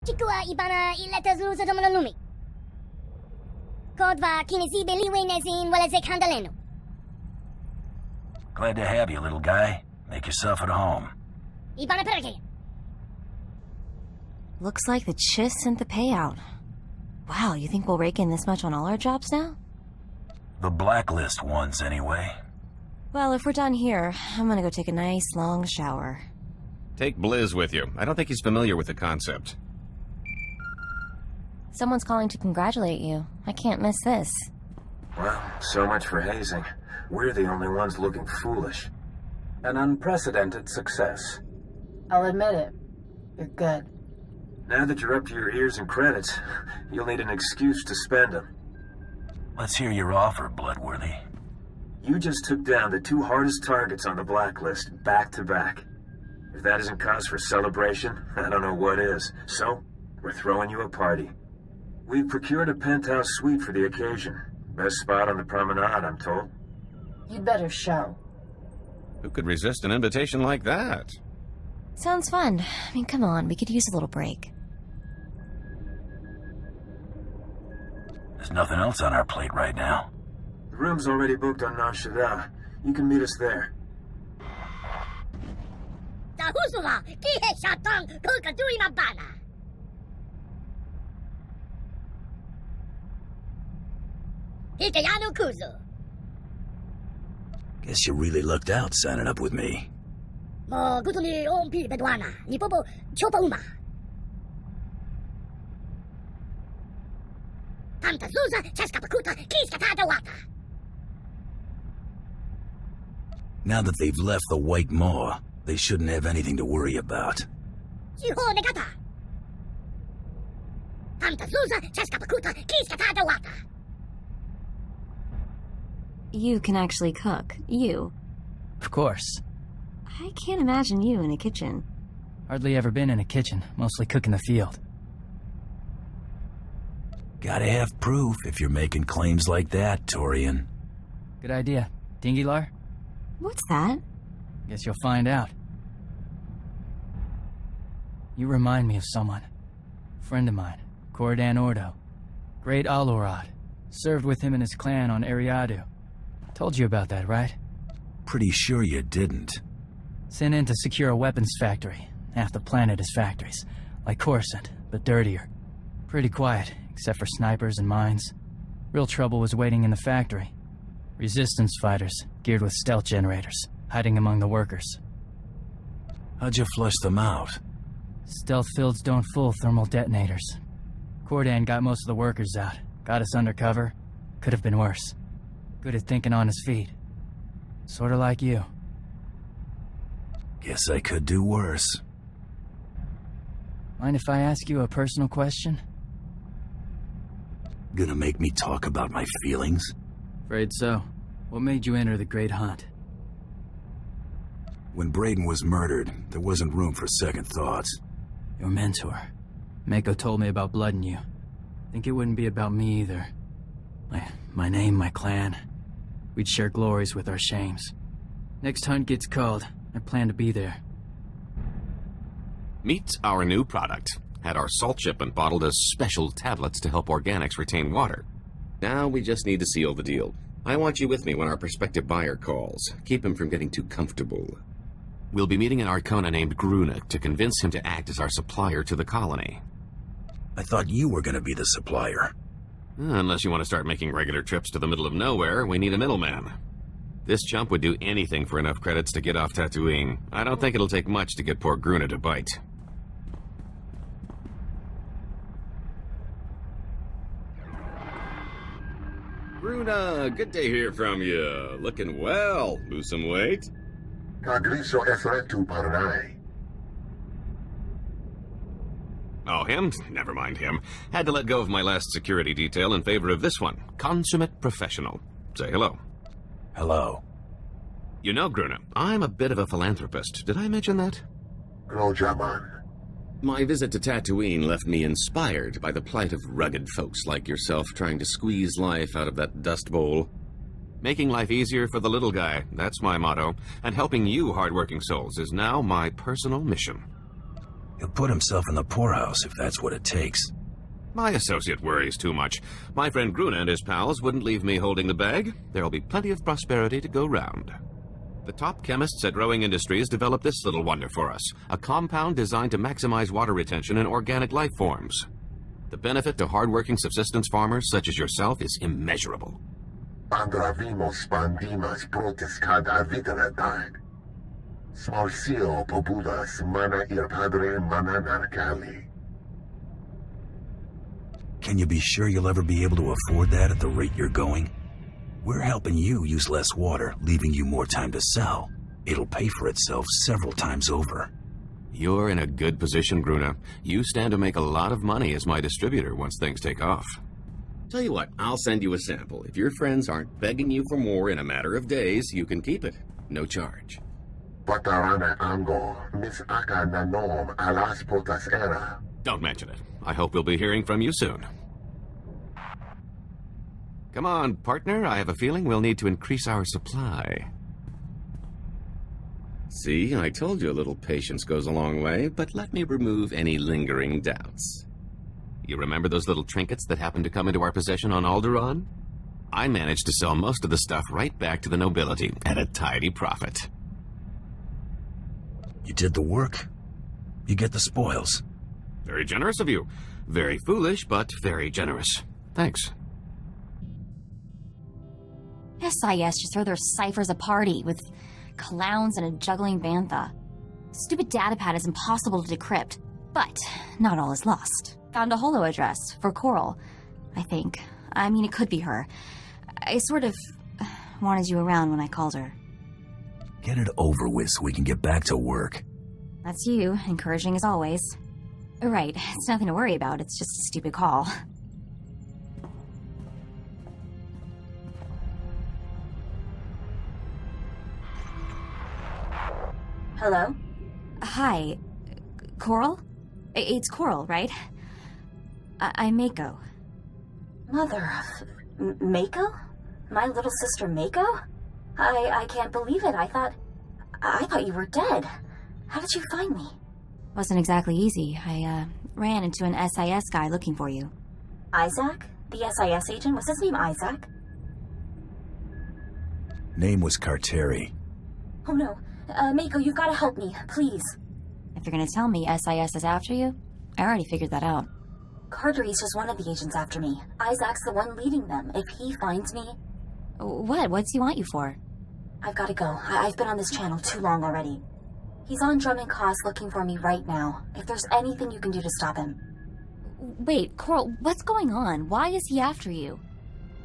Chikua ibana ileta zuza domalumi. Kodva kinesi beliwe nezin walazek handaleno. Glad to have you, little guy. Make yourself at home. Ibana perge. Looks like the Chiss sent the payout. Wow, you think we'll rake in this much on all our jobs now? The blacklist ones, anyway. Well, if we're done here, I'm gonna go take a nice long shower. Take Blizz with you. I don't think he's familiar with the concept. Someone's calling to congratulate you. I can't miss this. Well, so much for hazing. We're the only ones looking foolish. An unprecedented success. I'll admit it. You're good. Now that you're up to your ears in credits, you'll need an excuse to spend them. Let's hear your offer, Bloodworthy. You just took down the two hardest targets on the blacklist, back to back. If that isn't cause for celebration, I don't know what is. So, we're throwing you a party. We've procured a penthouse suite for the occasion. Best spot on the promenade, I'm told. You'd better show. Who could resist an invitation like that? Sounds fun. I mean, come on, we could use a little break. There's nothing else on our plate right now. The room's already booked on Nar Shaddaa. You can meet us there. Tahusula, kihe shatang kukadui mabana. Hikayanu kuzu. Guess you really lucked out signing up with me. Mo gutuli ompi bedwana. Nipobo chopa uma. Tanta zuza chaskapakuta kiskata wata. Now that they've left the White Maw, they shouldn't have anything to worry about. Chiho negata. Tanta zuza chaskapakuta kiskata wata. You can actually cook. You. Of course. I can't imagine you in a kitchen. Hardly ever been in a kitchen, mostly cook in the field. Gotta have proof if you're making claims like that, Torian. Good idea. Dingilar? What's that? Guess you'll find out. You remind me of someone. Friend of mine, Cordan Ordo. Great Alorad. Served with him and his clan on Eriadu. Told you about that, right? Pretty sure you didn't. Sent in to secure a weapons factory. Half the planet is factories. Like Coruscant, but dirtier. Pretty quiet, except for snipers and mines. Real trouble was waiting in the factory. Resistance fighters, geared with stealth generators, hiding among the workers. How'd you flush them out? Stealth fields don't fool thermal detonators. Cordan got most of the workers out. Got us undercover. Could have been worse. Good at thinking on his feet. Sorta like you. Guess I could do worse. Mind if I ask you a personal question? Gonna make me talk about my feelings? Afraid so. What made you enter the Great Hunt? When Brayden was murdered, there wasn't room for second thoughts. Your mentor. Mako told me about Blood in you. Think it wouldn't be about me either. My name, my clan. We'd share glories with our shames. Next hunt gets called. I plan to be there. Meet our new product. Had our salt shipment bottled as special tablets to help organics retain water. Now we just need to seal the deal. I want you with me when our prospective buyer calls. Keep him from getting too comfortable. We'll be meeting an Arcana named Gruna to convince him to act as our supplier to the colony. I thought you were gonna be the supplier. Unless you want to start making regular trips to the middle of nowhere, we need a middleman. This chump would do anything for enough credits to get off Tatooine. I don't think it'll take much to get poor Gruna to bite. Gruna, good to hear from you. Looking well. Lose some weight? Kagriso Efretu Paranai. Oh, him? Never mind him. Had to let go of my last security detail in favor of this one. Consummate professional. Say hello. Hello. You know, Gruna, I'm a bit of a philanthropist. Did I mention that? Grojaman. My visit to Tatooine left me inspired by the plight of rugged folks like yourself trying to squeeze life out of that dust bowl. Making life easier for the little guy, that's my motto. And helping you hardworking souls is now my personal mission. He'll put himself in the poorhouse if that's what it takes. My associate worries too much. My friend Gruna and his pals wouldn't leave me holding the bag. There'll be plenty of prosperity to go round. The top chemists at Rowing Industries developed this little wonder for us, a compound designed to maximize water retention in organic life forms. The benefit to hard-working subsistence farmers such as yourself is immeasurable. Andravimos pandimas protes cada viteradag. Smarcio populas mana ir padre mana narcali. Can you be sure you'll ever be able to afford that at the rate you're going? We're helping you use less water, leaving you more time to sell. It'll pay for itself several times over. You're in a good position, Gruna. You stand to make a lot of money as my distributor once things take off. Tell you what, I'll send you a sample. If your friends aren't begging you for more in a matter of days, you can keep it. No charge. Patarana ango, mis aka nanom alas potas era. Don't mention it. I hope we'll be hearing from you soon. Come on, partner. I have a feeling we'll need to increase our supply. See, I told you a little patience goes a long way, but let me remove any lingering doubts. You remember those little trinkets that happened to come into our possession on Alderaan? I managed to sell most of the stuff right back to the nobility at a tidy profit. You did the work. You get the spoils. Very generous of you. Very foolish, but very generous. Thanks. SIS just throw their ciphers a party with clowns and a juggling bantha. Stupid datapad is impossible to decrypt, but not all is lost. Found a holo address for Coral, I think. I mean, it could be her. I sort of wanted you around when I called her. Get it over with so we can get back to work. That's you, encouraging as always. Right, it's nothing to worry about, it's just a stupid call. Hello? Hi. Coral? It's Coral, right? I'm Mako. Mother of... Mako? My little sister Mako? I can't believe it. I thought you were dead. How did you find me? Wasn't exactly easy. I ran into an SIS guy looking for you. Isaac? The SIS agent? Was his name Isaac? Name was Carteri. Oh no. Mako, you've got to help me, please. If you're gonna tell me SIS is after you, I already figured that out. Carteri's just one of the agents after me. Isaac's the one leading them. If he finds me... What? What's he want you for? I've got to go. I've been on this channel too long already. He's on Drummond Cos looking for me right now. If there's anything you can do to stop him. Wait, Coral, what's going on? Why is he after you?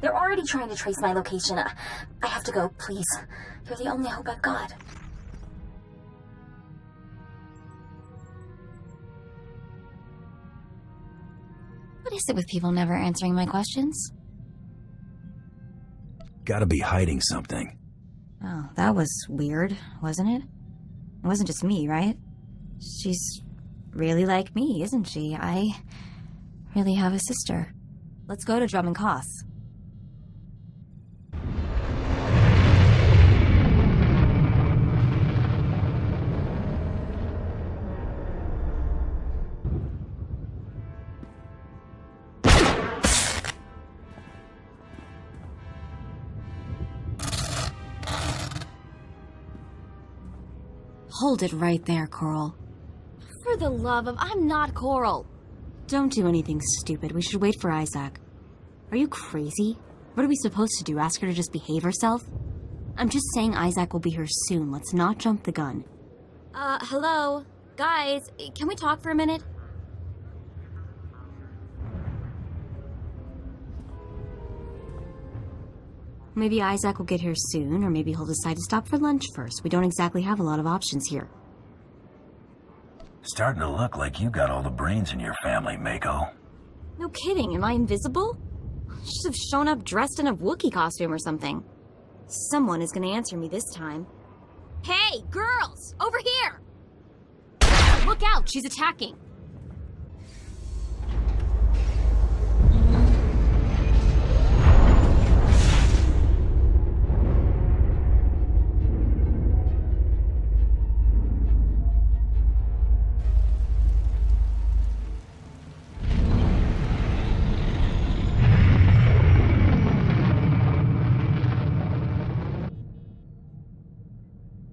They're already trying to trace my location. I have to go, please. You're the only hope I've got. What is it with people never answering my questions? Gotta be hiding something. Oh, that was weird, wasn't it? It wasn't just me, right? She's really like me, isn't she? I really have a sister. Let's go to Drummond Cos. Hold it right there, Coral. For the love of... I'm not Coral! Don't do anything stupid. We should wait for Isaac. Are you crazy? What are we supposed to do? Ask her to just behave herself? I'm just saying Isaac will be here soon. Let's not jump the gun. Hello? Guys, can we talk for a minute? Maybe Isaac will get here soon, or maybe he'll decide to stop for lunch first. We don't exactly have a lot of options here. Starting to look like you got all the brains in your family, Mako. No kidding, am I invisible? I should have shown up dressed in a Wookiee costume or something. Someone is gonna answer me this time. Hey, girls! Over here! Look out, she's attacking!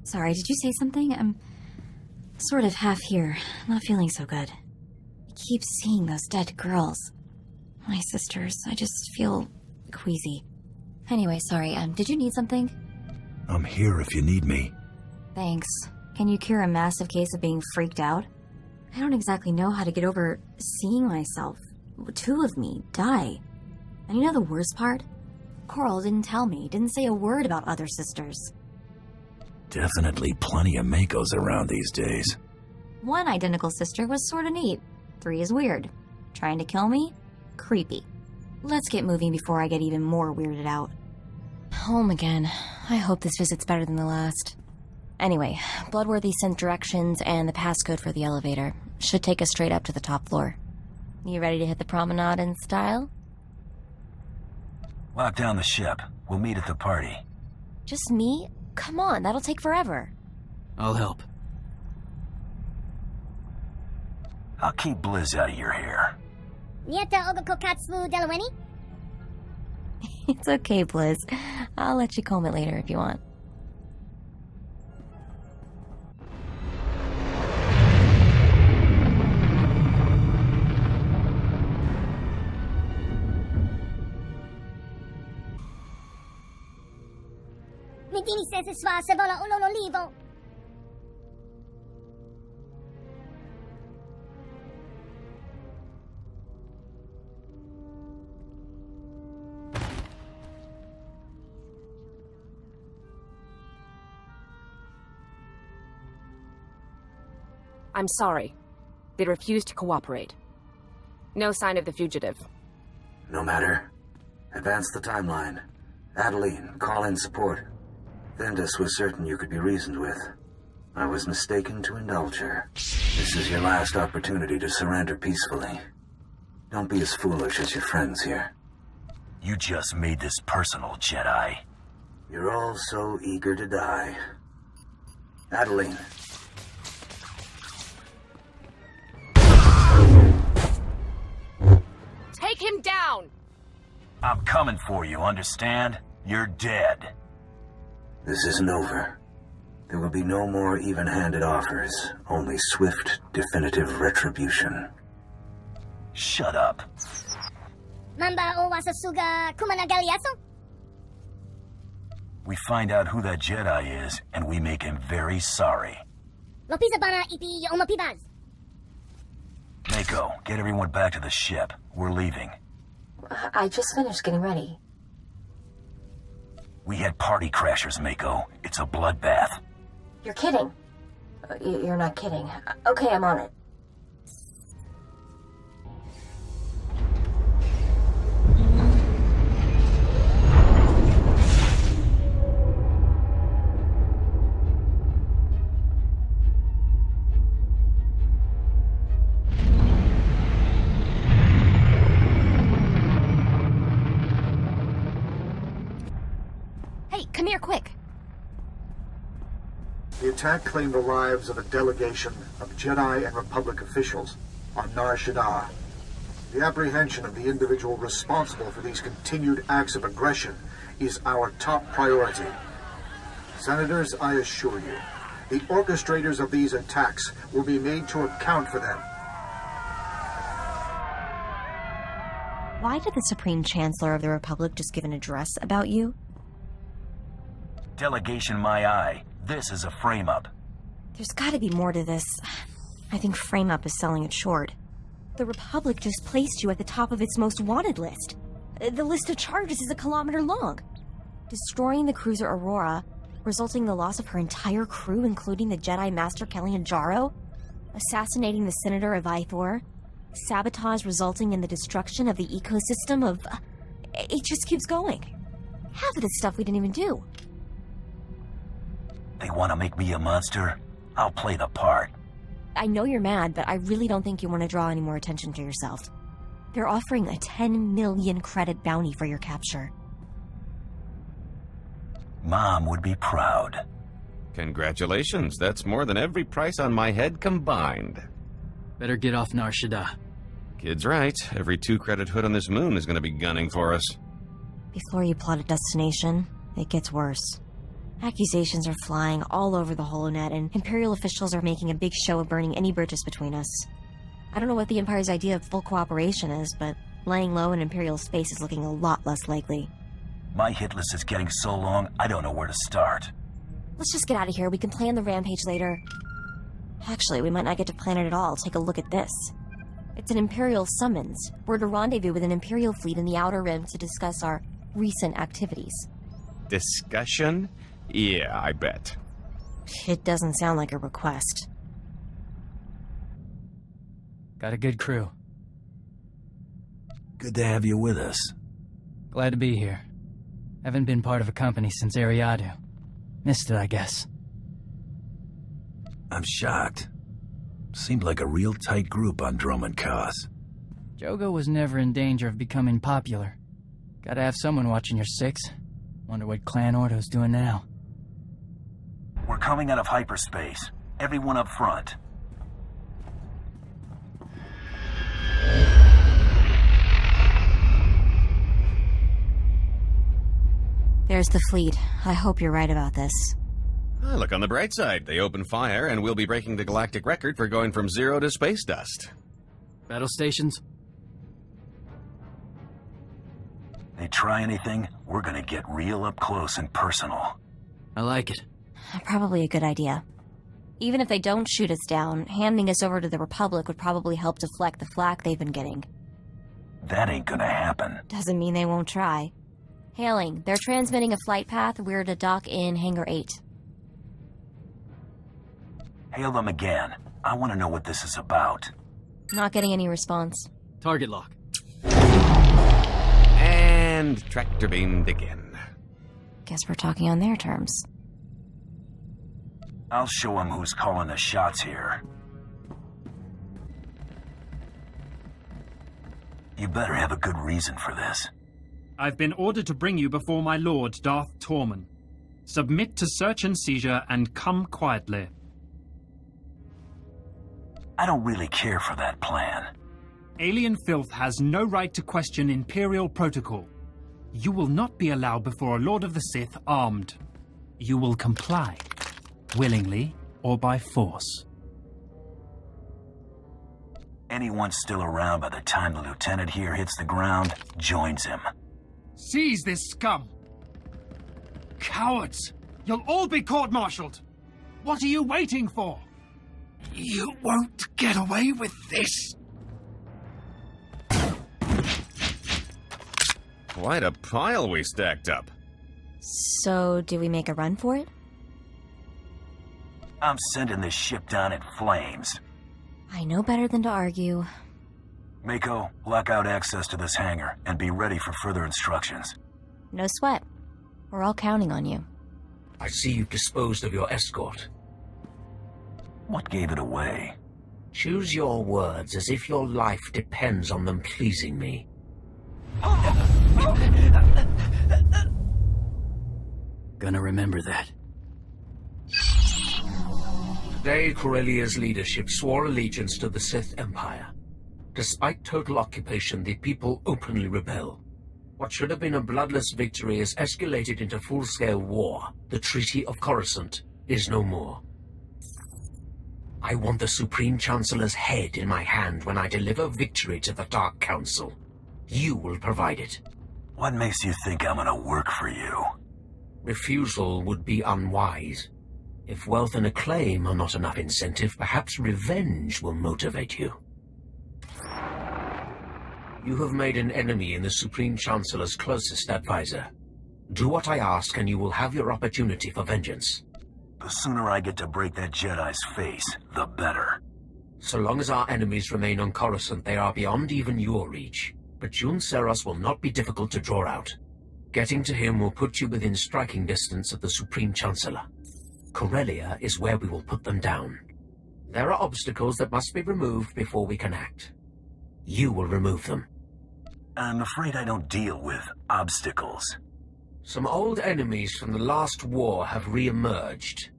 Sorry, did you say something? I'm sort of half here, not feeling so good. I keep seeing those dead girls. My sisters, I just feel queasy. Anyway, sorry, did you need something? I'm here if you need me. Thanks. Can you cure a massive case of being freaked out? I don't exactly know how to get over seeing myself, 2 of me, die. And you know the worst part? Coral didn't tell me, didn't say a word about other sisters. Definitely plenty of Makos around these days. 1 identical sister was sorta neat. 3 is weird. Trying to kill me? Creepy. Let's get moving before I get even more weirded out. Home again. I hope this visit's better than the last. Anyway, Bloodworthy sent directions and the passcode for the elevator. Should take us straight up to the top floor. You ready to hit the promenade in style? Lock down the ship. We'll meet at the party. Just me? Come on, that'll take forever. I'll help. I'll keep Blizz out of your hair. Nieta ogokokatsu delaweni? It's okay, Blizz. I'll let you comb it later if you want. Medini says it's swa se vola ulolo livo. I'm sorry. They refused to cooperate. No sign of the fugitive. No matter. Advance the timeline. Adeline, call in support. Vendus was certain you could be reasoned with. I was mistaken to indulge her. This is your last opportunity to surrender peacefully. Don't be as foolish as your friends here. You just made this personal, Jedi. You're all so eager to die. Adeline. Take him down! I'm coming for you, understand? You're dead. This isn't over. There will be no more even-handed offers, only swift, definitive retribution. Shut up. Mamba o wasasuga kumanagaliaso? We find out who that Jedi is, and we make him very sorry. Lopisa bana iti omapibaz. Mako, get everyone back to the ship. We're leaving. I just finished getting ready. We had party crashers, Mako. It's a bloodbath. You're kidding. You're not kidding. Okay, I'm on it. Come here, quick. The attack claimed the lives of a delegation of Jedi and Republic officials on Nar Shaddaa. The apprehension of the individual responsible for these continued acts of aggression is our top priority. Senators, I assure you, the orchestrators of these attacks will be made to account for them. Why did the Supreme Chancellor of the Republic just give an address about you? Delegation my eye. This is a frame-up. There's gotta be more to this. I think Frame Up is selling it short. The Republic just placed you at the top of its most wanted list. The list of charges is 1 kilometer long. Destroying the cruiser Aurora, resulting in the loss of her entire crew, including the Jedi Master Kellyan Jarrow. Assassinating the Senator of Ithor. Sabotage resulting in the destruction of the ecosystem of... It just keeps going. Half of this stuff we didn't even do. They want to make me a monster? I'll play the part. I know you're mad, but I really don't think you want to draw any more attention to yourself. They're offering a 10 million credit bounty for your capture. Mom would be proud. Congratulations, that's more than every price on my head combined. Better get off Nar Shaddaa. Kid's right, every 2-credit hood on this moon is going to be gunning for us. Before you plot a destination, it gets worse. Accusations are flying all over the HoloNet, and Imperial officials are making a big show of burning any bridges between us. I don't know what the Empire's idea of full cooperation is, but laying low in Imperial space is looking a lot less likely. My hit list is getting so long, I don't know where to start. Let's just get out of here. We can plan the rampage later. Actually, we might not get to plan it at all. Take a look at this. It's an Imperial summons. We're to rendezvous with an Imperial fleet in the Outer Rim to discuss our recent activities. Discussion? Yeah, I bet. It doesn't sound like a request. Got a good crew. Good to have you with us. Glad to be here. Haven't been part of a company since Ariadu. Missed it, I guess. I'm shocked. Seemed like a real tight group on Drummond Cause. Jogo was never in danger of becoming popular. Gotta have someone watching your six. Wonder what Clan Ordo's doing now. We're coming out of hyperspace. Everyone up front. There's the fleet. I hope you're right about this. Look on the bright side. They open fire, and we'll be breaking the galactic record for going from zero to space dust. Battle stations? They try anything, we're gonna get real up close and personal. I like it. Probably a good idea. Even if they don't shoot us down, handing us over to the Republic would probably help deflect the flak they've been getting. That ain't gonna happen. Doesn't mean they won't try. Hailing, they're transmitting a flight path. We're to dock in Hangar 8. Hail them again. I want to know what this is about. Not getting any response. Target lock. And tractor beamed again. Guess we're talking on their terms. I'll show them who's calling the shots here. You better have a good reason for this. I've been ordered to bring you before my lord, Darth Tormund. Submit to search and seizure and come quietly. I don't really care for that plan. Alien filth has no right to question Imperial protocol. You will not be allowed before a Lord of the Sith armed. You will comply, willingly or by force. Anyone still around by the time the lieutenant here hits the ground joins him. Seize this scum! Cowards! You'll all be court-martialed! What are you waiting for? You won't get away with this! Quite a pile we stacked up. So, do we make a run for it? I'm sending this ship down in flames. I know better than to argue. Mako, lock out access to this hangar and be ready for further instructions. No sweat. We're all counting on you. I see you disposed of your escort. What gave it away? Choose your words as if your life depends on them pleasing me. Gonna remember that. Today, Corellia's leadership swore allegiance to the Sith Empire. Despite total occupation, the people openly rebel. What should have been a bloodless victory has escalated into full-scale war. The Treaty of Coruscant is no more. I want the Supreme Chancellor's head in my hand when I deliver victory to the Dark Council. You will provide it. What makes you think I'm gonna work for you? Refusal would be unwise. If wealth and acclaim are not enough incentive, perhaps revenge will motivate you. You have made an enemy in the Supreme Chancellor's closest advisor. Do what I ask and you will have your opportunity for vengeance. The sooner I get to break that Jedi's face, the better. So long as our enemies remain on Coruscant, they are beyond even your reach. But Jun Seros will not be difficult to draw out. Getting to him will put you within striking distance of the Supreme Chancellor. Corellia is where we will put them down. There are obstacles that must be removed before we can act. You will remove them. I'm afraid I don't deal with obstacles. Some old enemies from the last war have re-emerged.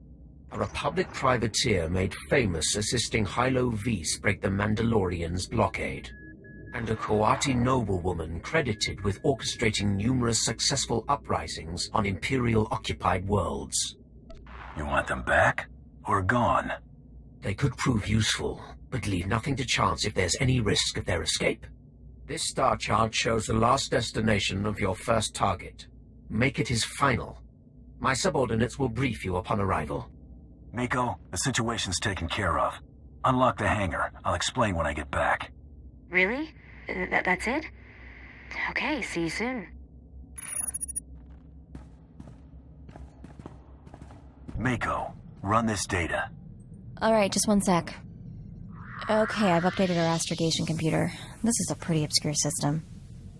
A Republic privateer made famous assisting Hylo Vise break the Mandalorians' blockade. and a Coati noblewoman credited with orchestrating numerous successful uprisings on Imperial-occupied worlds. You want them back? Or gone? They could prove useful, but leave nothing to chance if there's any risk of their escape. This star chart shows the last destination of your first target. Make it his final. My subordinates will brief you upon arrival. Mako, the situation's taken care of. Unlock the hangar. I'll explain when I get back. Really? That's it? Okay, see you soon. Mako, run this data. Alright, just one sec. Okay, I've updated our astrogation computer. This is a pretty obscure system.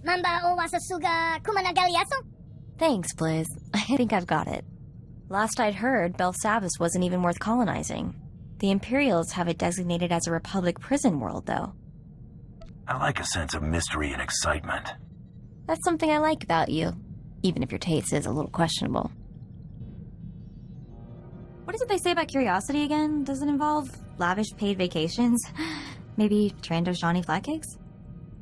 Mamba o wasasuga kumanagaliaso? Thanks, Blizz. I think I've got it. Last I'd heard, Belsavis wasn't even worth colonizing. The Imperials have it designated as a Republic prison world, though. I like a sense of mystery and excitement. That's something I like about you, even if your taste is a little questionable. What is it they say about curiosity again? Does it involve lavish paid vacations? Maybe Trando's Johnny Flatcakes?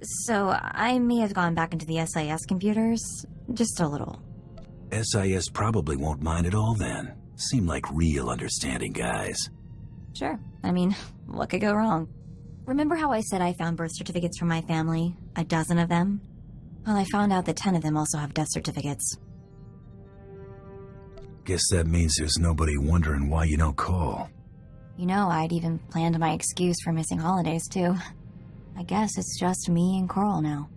So, I may have gone back into the SIS computers, just a little. SIS probably won't mind at all then. Seem like real understanding guys. Sure. I mean, what could go wrong? Remember how I said I found birth certificates from my family? A dozen of them? Well, I found out that 10 of them also have death certificates. Guess that means there's nobody wondering why you don't call. You know, I'd even planned my excuse for missing holidays, too. I guess it's just me and Coral now.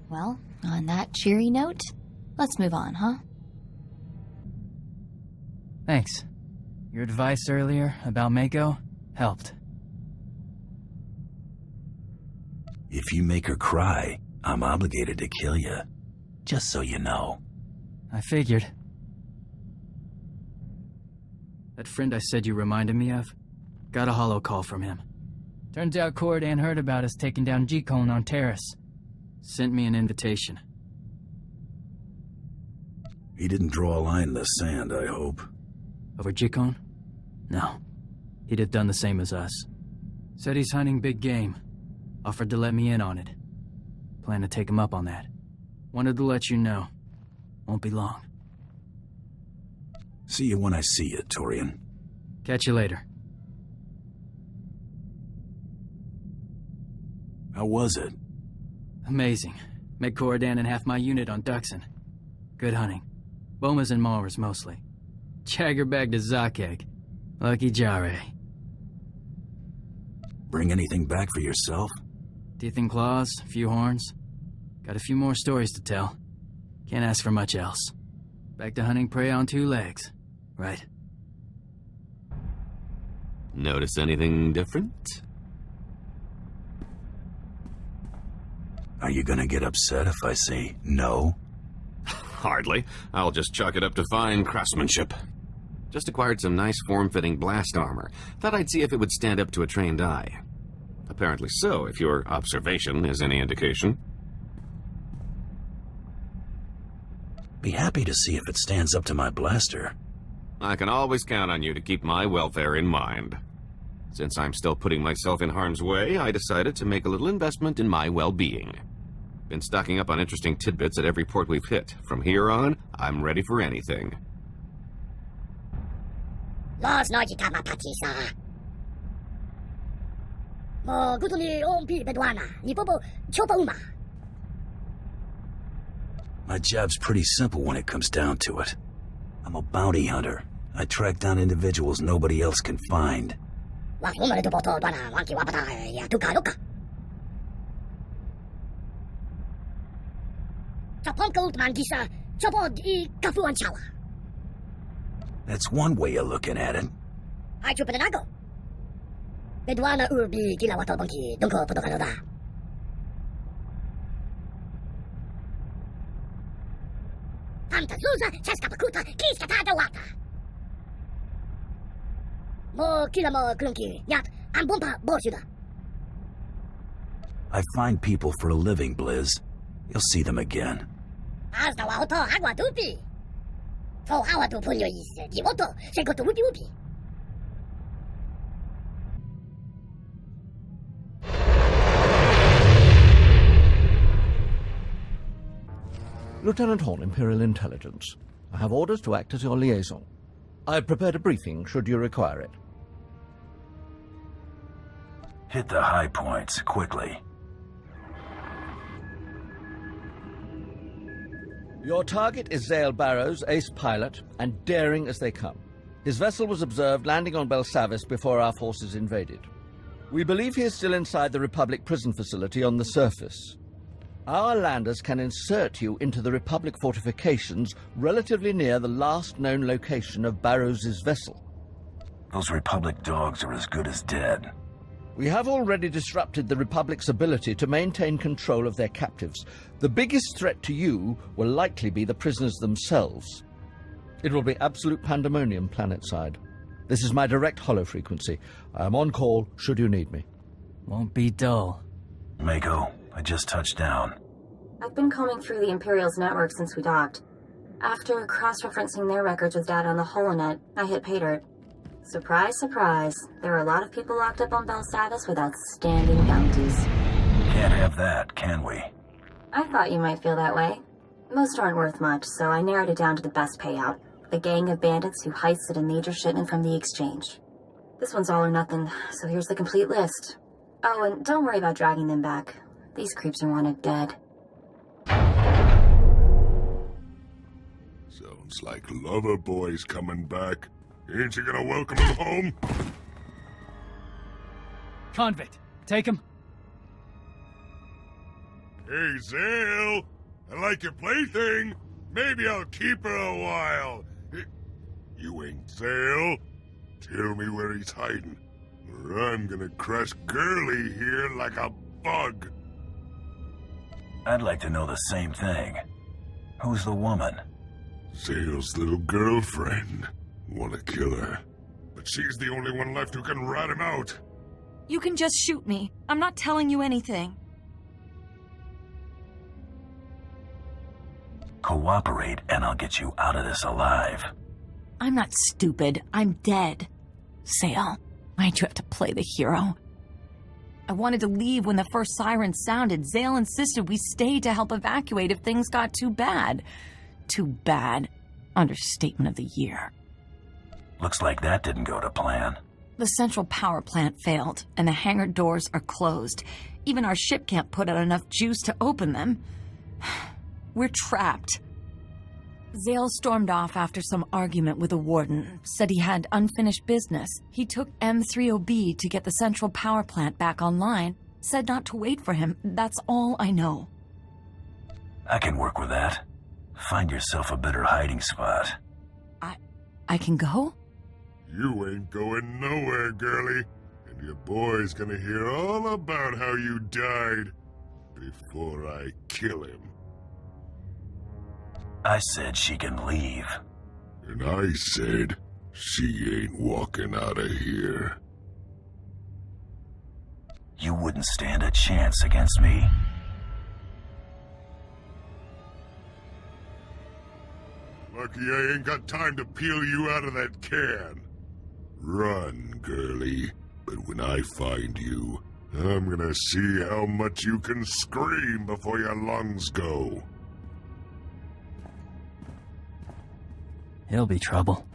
Well, on that cheery note, let's move on, huh? Thanks. Your advice earlier about Mako helped. If you make her cry, I'm obligated to kill you. Just so you know. I figured. That friend I said you reminded me of? Got a holo call from him. Turns out Corridan heard about us taking down G-Cone on Terrace. Sent me an invitation. He didn't draw a line in the sand, I hope. Over G-Cone? No. He'd have done the same as us. Said he's hunting big game. Offered to let me in on it. Plan to take him up on that. Wanted to let you know. Won't be long. See you when I see you, Torian. Catch you later. How was it? Amazing. Met Corridan and half my unit on Duxon. Good hunting. Bomas and Maulers mostly. Jagger bagged a Zakeg. Lucky Jare. Bring anything back for yourself? Teeth and claws, a few horns. Got a few more stories to tell. Can't ask for much else. Back to hunting prey on 2 legs. Right. Notice anything different? Are you gonna get upset if I say no? Hardly. I'll just chalk it up to fine craftsmanship. Just acquired some nice form-fitting blast armor. Thought I'd see if it would stand up to a trained eye. Apparently so, if your observation is any indication. Be happy to see if it stands up to my blaster. I can always count on you to keep my welfare in mind. Since I'm still putting myself in harm's way, I decided to make a little investment in my well-being. Been stocking up on interesting tidbits at every port we've hit. From here on, I'm ready for anything. Los Nojitama Patisa. Mo Gutuli Ompi Bedwana, Nipobo Chopauma. My job's pretty simple when it comes down to it. I'm a bounty hunter. I track down individuals nobody else can find. That's one way of looking at it. Bedwana urbi kilawato banki dunko podokanoda. Tanta zuza chaskapakuta kiskata wata. Mo kilamo klunki yat ambumpa boshuda. I find people for a living, Blizz. You'll see them again. Hasta wa hoto agua dupi. To hawa tu punyo is divoto sekoto upi upi. Lieutenant Horn, Imperial Intelligence. I have orders to act as your liaison. I've prepared a briefing should you require it. Hit the high points, quickly. Your target is Zale Barrows, ace pilot, and daring as they come. His vessel was observed landing on Belsavis before our forces invaded. We believe he is still inside the Republic prison facility on the surface. Our landers can insert you into the Republic fortifications relatively near the last known location of Barrows' vessel. Those Republic dogs are as good as dead. We have already disrupted the Republic's ability to maintain control of their captives. The biggest threat to you will likely be the prisoners themselves. It will be absolute pandemonium planetside. This is my direct hollow frequency. I am on call should you need me. Won't be dull. Mako, I just touched down. I've been combing through the Imperial's network since we docked. After cross-referencing their records with data on the Holonet, I hit pay dirt. Surprise, surprise. There are a lot of people locked up on Belsavis with outstanding bounties. Can't have that, can we? I thought you might feel that way. Most aren't worth much, so I narrowed it down to the best payout. A gang of bandits who heisted a major shipment from the exchange. This one's all or nothing, so here's the complete list. Oh, and don't worry about dragging them back. These creeps are wanted dead. Sounds like Loverboy's coming back. Ain't you gonna welcome him home? Convict, take him. Hey, Zale! I like your plaything. Maybe I'll keep her a while. You ain't Zale. Tell me where he's hiding, or I'm gonna crush Girly here like a bug. I'd like to know the same thing. Who's the woman? Zale's little girlfriend. Wanna kill her. But she's the only one left who can rat him out. You can just shoot me. I'm not telling you anything. Cooperate, and I'll get you out of this alive. I'm not stupid. I'm dead. Zale, why'd you have to play the hero? I wanted to leave when the first siren sounded. Zale insisted we stay to help evacuate if things got too bad. Too bad. Understatement of the year. Looks like that didn't go to plan. The central power plant failed, and the hangar doors are closed. Even our ship can't put out enough juice to open them. We're trapped. Zale stormed off after some argument with a warden, said he had unfinished business. He took M30B to get the central power plant back online, said not to wait for him. That's all I know. I can work with that. Find yourself a better hiding spot. I can go? You ain't going nowhere, Girly. And your boy's gonna hear all about how you died before I kill him. I said she can leave. And I said she ain't walking out of here. You wouldn't stand a chance against me. Lucky I ain't got time to peel you out of that can. Run, Girly. But when I find you, I'm gonna see how much you can scream before your lungs go. He'll be trouble.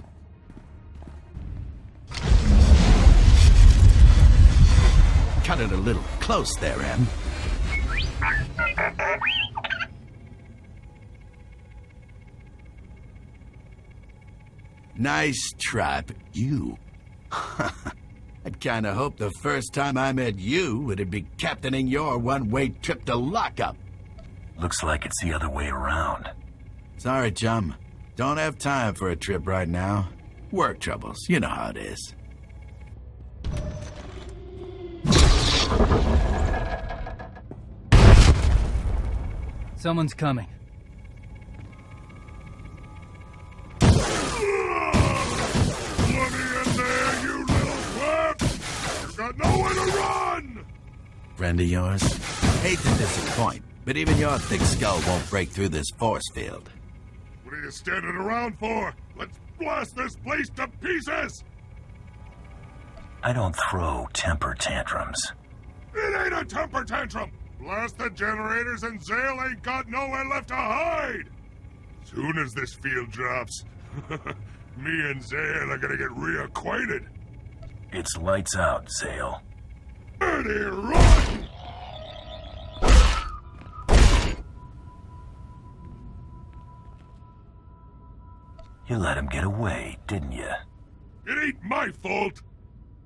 Cut it a little close there, Em. Nice try, but you... I'd kinda hoped the first time I met you, it'd be captaining your one-way trip to lockup. Looks like it's the other way around. Sorry, chum. Don't have time for a trip right now. Work troubles, you know how it is. Someone's coming. Got nowhere to run! Friend of yours? Hate to disappoint, but even your thick skull won't break through this force field. What are you standing around for? Let's blast this place to pieces! I don't throw temper tantrums. It ain't a temper tantrum! Blast the generators and Zale ain't got nowhere left to hide! Soon as this field drops, me and Zale are gonna get reacquainted. It's lights out, Zale. Ready, run! You let him get away, didn't you? It ain't my fault.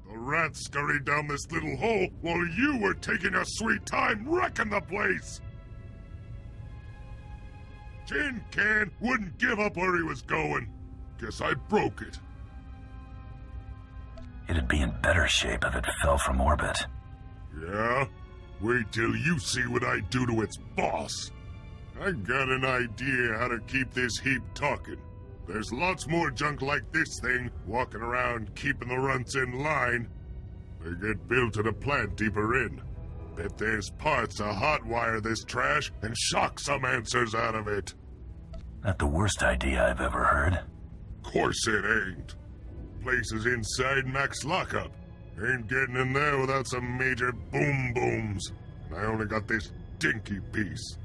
The rats scurried down this little hole while you were taking a sweet time wrecking the place. Tin Can wouldn't give up where he was going. Guess I broke it. It'd be in better shape if it fell from orbit. Yeah? Wait till you see what I do to its boss. I got an idea how to keep this heap talking. There's lots more junk like this thing walking around keeping the runts in line. They get built at a plant deeper in. Bet there's parts to hotwire this trash and shock some answers out of it. Not the worst idea I've ever heard. Course it ain't. Place is inside max lockup. Ain't getting in there without some major boom booms. And I only got this dinky piece.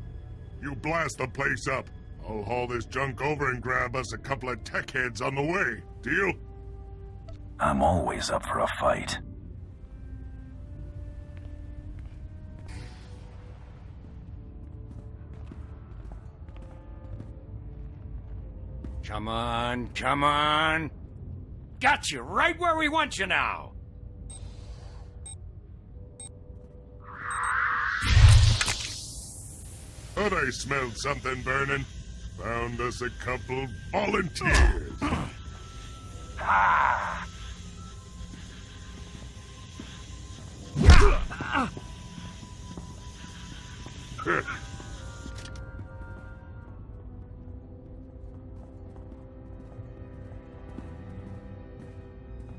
You blast the place up. I'll haul this junk over and grab us a couple of tech heads on the way. Deal? I'm always up for a fight. Come on, come on. Got you right where we want you now. Thought I smelled something burning. Found us a couple volunteers.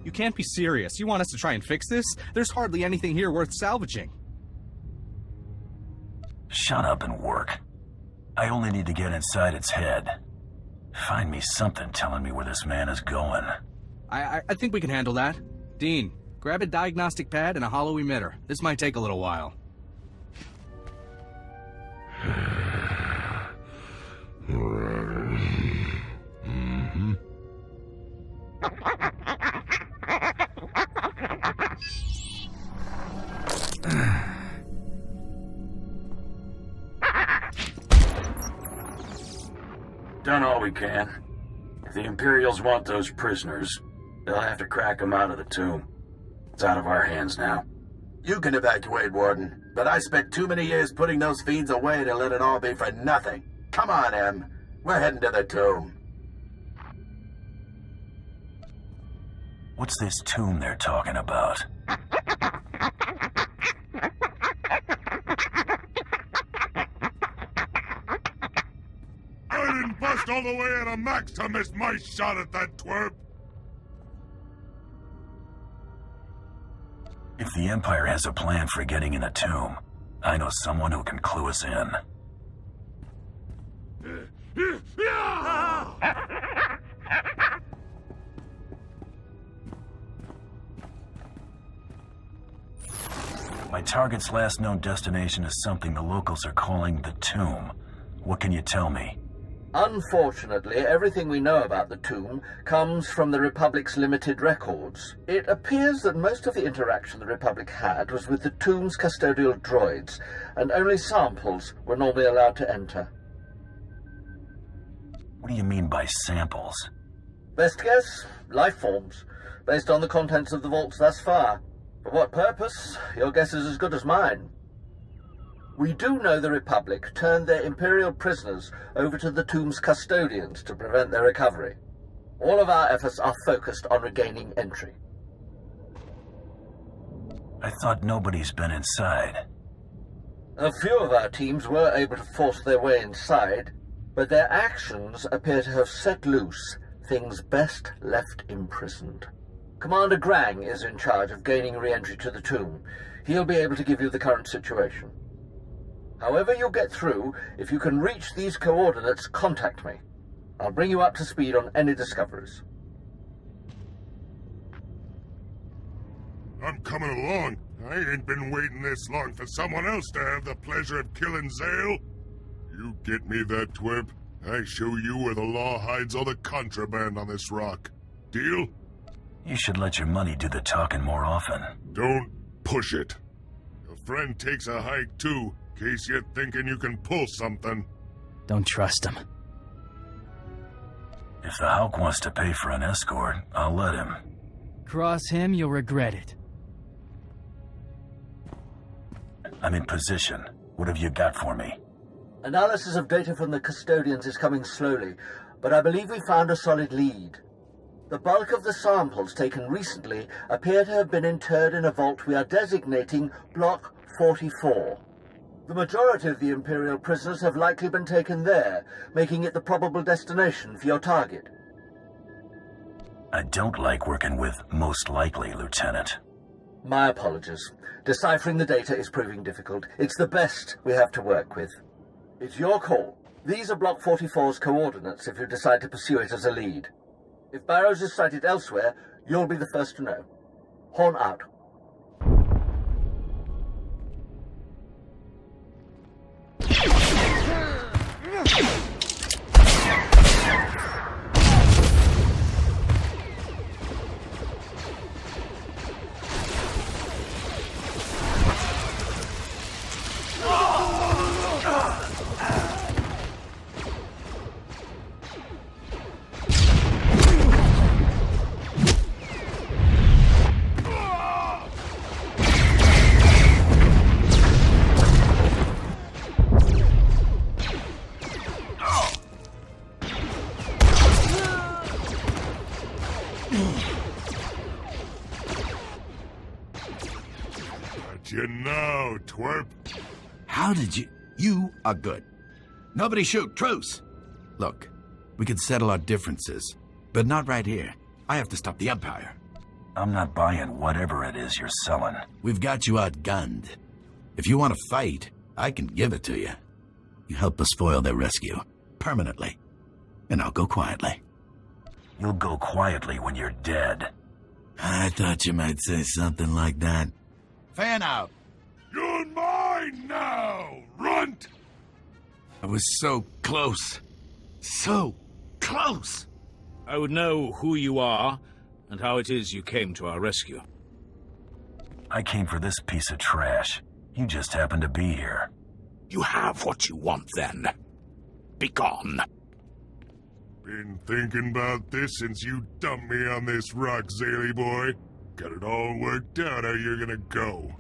You can't be serious. You want us to try and fix this? There's hardly anything here worth salvaging. Shut up and work. I only need to get inside its head. Find me something telling me where this man is going. I think we can handle that. Dean, grab a diagnostic pad and a hollow emitter. This might take a little while. Mm-hmm. Done all we can. If the Imperials want those prisoners, they'll have to crack them out of the tomb. It's out of our hands now. You can evacuate, Warden, but I spent too many years putting those fiends away to let it all be for nothing. Come on, Em. We're heading to the tomb. What's this tomb they're talking about? I didn't bust all the way out of max to miss my shot at that twerp. If the Empire has a plan for getting in the tomb, I know someone who can clue us in. My target's last known destination is something the locals are calling the tomb. What can you tell me? Unfortunately, everything we know about the tomb comes from the Republic's limited records. It appears that most of the interaction the Republic had was with the tomb's custodial droids, and only samples were normally allowed to enter. What do you mean by samples? Best guess? Life forms, based on the contents of the vaults thus far. For what purpose? Your guess is as good as mine. We do know the Republic turned their Imperial prisoners over to the tomb's custodians to prevent their recovery. All of our efforts are focused on regaining entry. I thought nobody's been inside. A few of our teams were able to force their way inside, but their actions appear to have set loose things best left imprisoned. Commander Grang is in charge of gaining re-entry to the tomb. He'll be able to give you the current situation. However you get through, if you can reach these coordinates, contact me. I'll bring you up to speed on any discoveries. I'm coming along. I ain't been waiting this long for someone else to have the pleasure of killing Zale. You get me that twerp, I show you where the law hides all the contraband on this rock. Deal? You should let your money do the talking more often. Don't push it. A friend takes a hike too, in case you're thinking you can pull something. Don't trust him. If the Hulk wants to pay for an escort, I'll let him. Cross him, you'll regret it. I'm in position. What have you got for me? Analysis of data from the custodians is coming slowly, but I believe we found a solid lead. The bulk of the samples taken recently appear to have been interred in a vault we are designating Block 44. The majority of the Imperial prisoners have likely been taken there, making it the probable destination for your target. I don't like working with most likely, Lieutenant. My apologies. Deciphering the data is proving difficult. It's the best we have to work with. It's your call. These are Block 44's coordinates if you decide to pursue it as a lead. If Barrows is sighted elsewhere, you'll be the first to know. Horn out. You know, twerp. How did you... You are good. Nobody shoot. Truce. Look, we could settle our differences, but not right here. I have to stop the Empire. I'm not buying whatever it is you're selling. We've got you outgunned. If you want to fight, I can give it to you. You help us foil their rescue. Permanently. And I'll go quietly. You'll go quietly when you're dead. I thought you might say something like that. Fan out. You're mine now, runt! I was so close. So close! I would know who you are and how it is you came to our rescue. I came for this piece of trash. You just happened to be here. You have what you want, then. Be gone. Been thinking about this since you dumped me on this rock, Zaley boy. Got it all worked out how you're gonna go.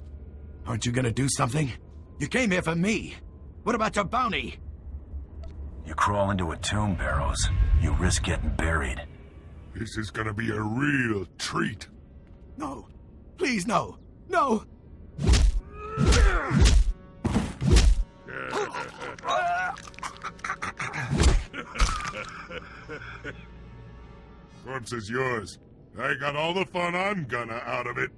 Aren't you gonna do something? You came here for me. What about your bounty? You crawl into a tomb, Barrows. You risk getting buried. This is gonna be a real treat. No. Please, no. No! Corpse is yours. I got all the fun I'm gonna out of it.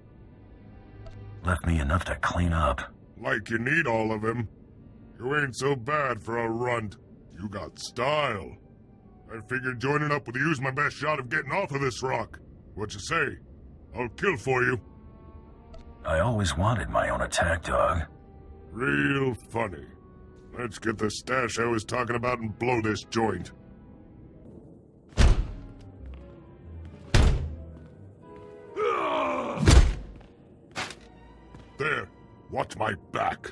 Left me enough to clean up. Like you need all of him. You ain't so bad for a runt. You got style. I figured joining up with you's my best shot of getting off of this rock. What you say? I'll kill for you. I always wanted my own attack dog. Real funny. Let's get the stash I was talking about and blow this joint. There. Watch my back.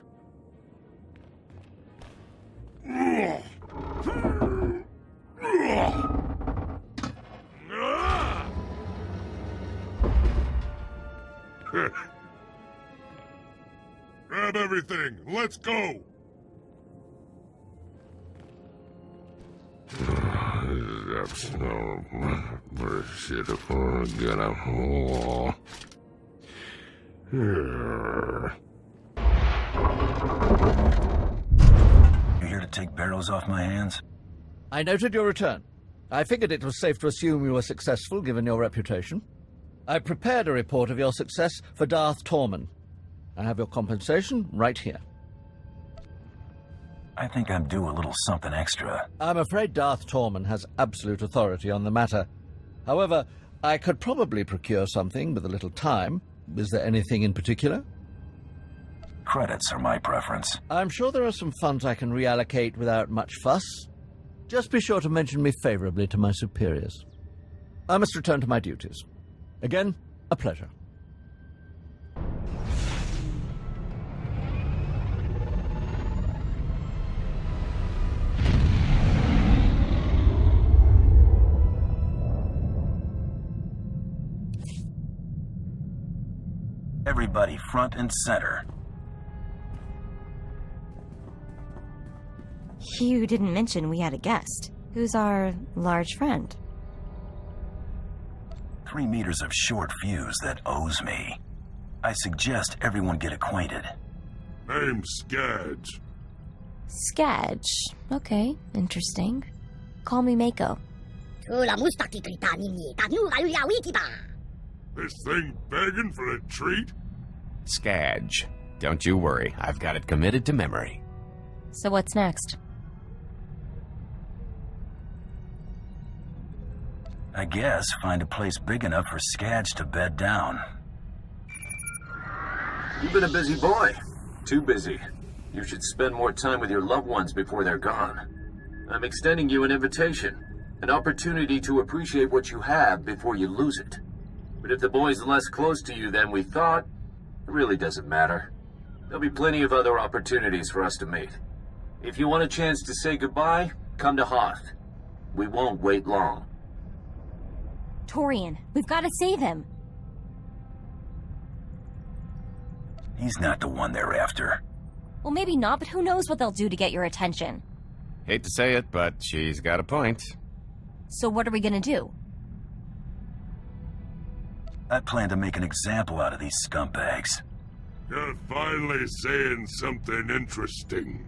Grab everything. Let's go. That's no shit. Get up. You here to take Barrows off my hands? I noted your return. I figured it was safe to assume you were successful, given your reputation. I prepared a report of your success for Darth Torman. I have your compensation right here. I think I'm due a little something extra. I'm afraid Darth Torman has absolute authority on the matter. However, I could probably procure something with a little time. Is there anything in particular? Credits are my preference. I'm sure there are some funds I can reallocate without much fuss. Just be sure to mention me favorably to my superiors. I must return to my duties. Again, a pleasure. Everybody front and center. You didn't mention we had a guest. Who's our large friend? 3 meters of short fuse that owes me. I suggest everyone get acquainted. Name's Skadge. Skadge. Okay, interesting. Call me Mako. This thing begging for a treat? Skadge. Don't you worry, I've got it committed to memory. So what's next? I guess find a place big enough for Skadge to bed down. You've been a busy boy. Too busy. You should spend more time with your loved ones before they're gone. I'm extending you an invitation. An opportunity to appreciate what you have before you lose it. But if the boy's less close to you than we thought, it really doesn't matter. There'll be plenty of other opportunities for us to meet. If you want a chance to say goodbye, come to Hoth. We won't wait long. Torian, we've got to save him. He's not the one they're after. Well, maybe not, but who knows what they'll do to get your attention. Hate to say it, but she's got a point. So what are we gonna do? I plan to make an example out of these scumbags. You're finally saying something interesting.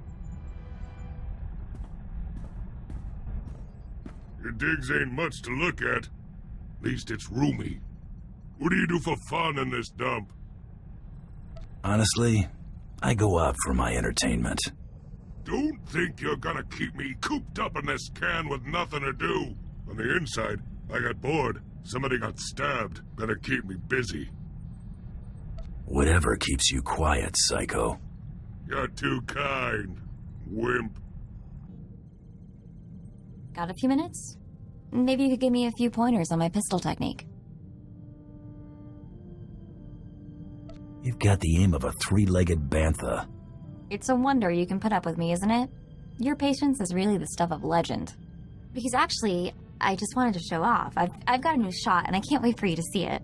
Your digs ain't much to look at. At least it's roomy. What do you do for fun in this dump? Honestly, I go out for my entertainment. Don't think you're gonna keep me cooped up in this can with nothing to do. On the inside, I got bored. Somebody got stabbed. Gotta keep me busy. Whatever keeps you quiet, Psycho. You're too kind, wimp. Got a few minutes? Maybe you could give me a few pointers on my pistol technique. You've got the aim of a 3-legged bantha. It's a wonder you can put up with me, isn't it? Your patience is really the stuff of legend. Because actually, I just wanted to show off. I've got a new shot, and I can't wait for you to see it.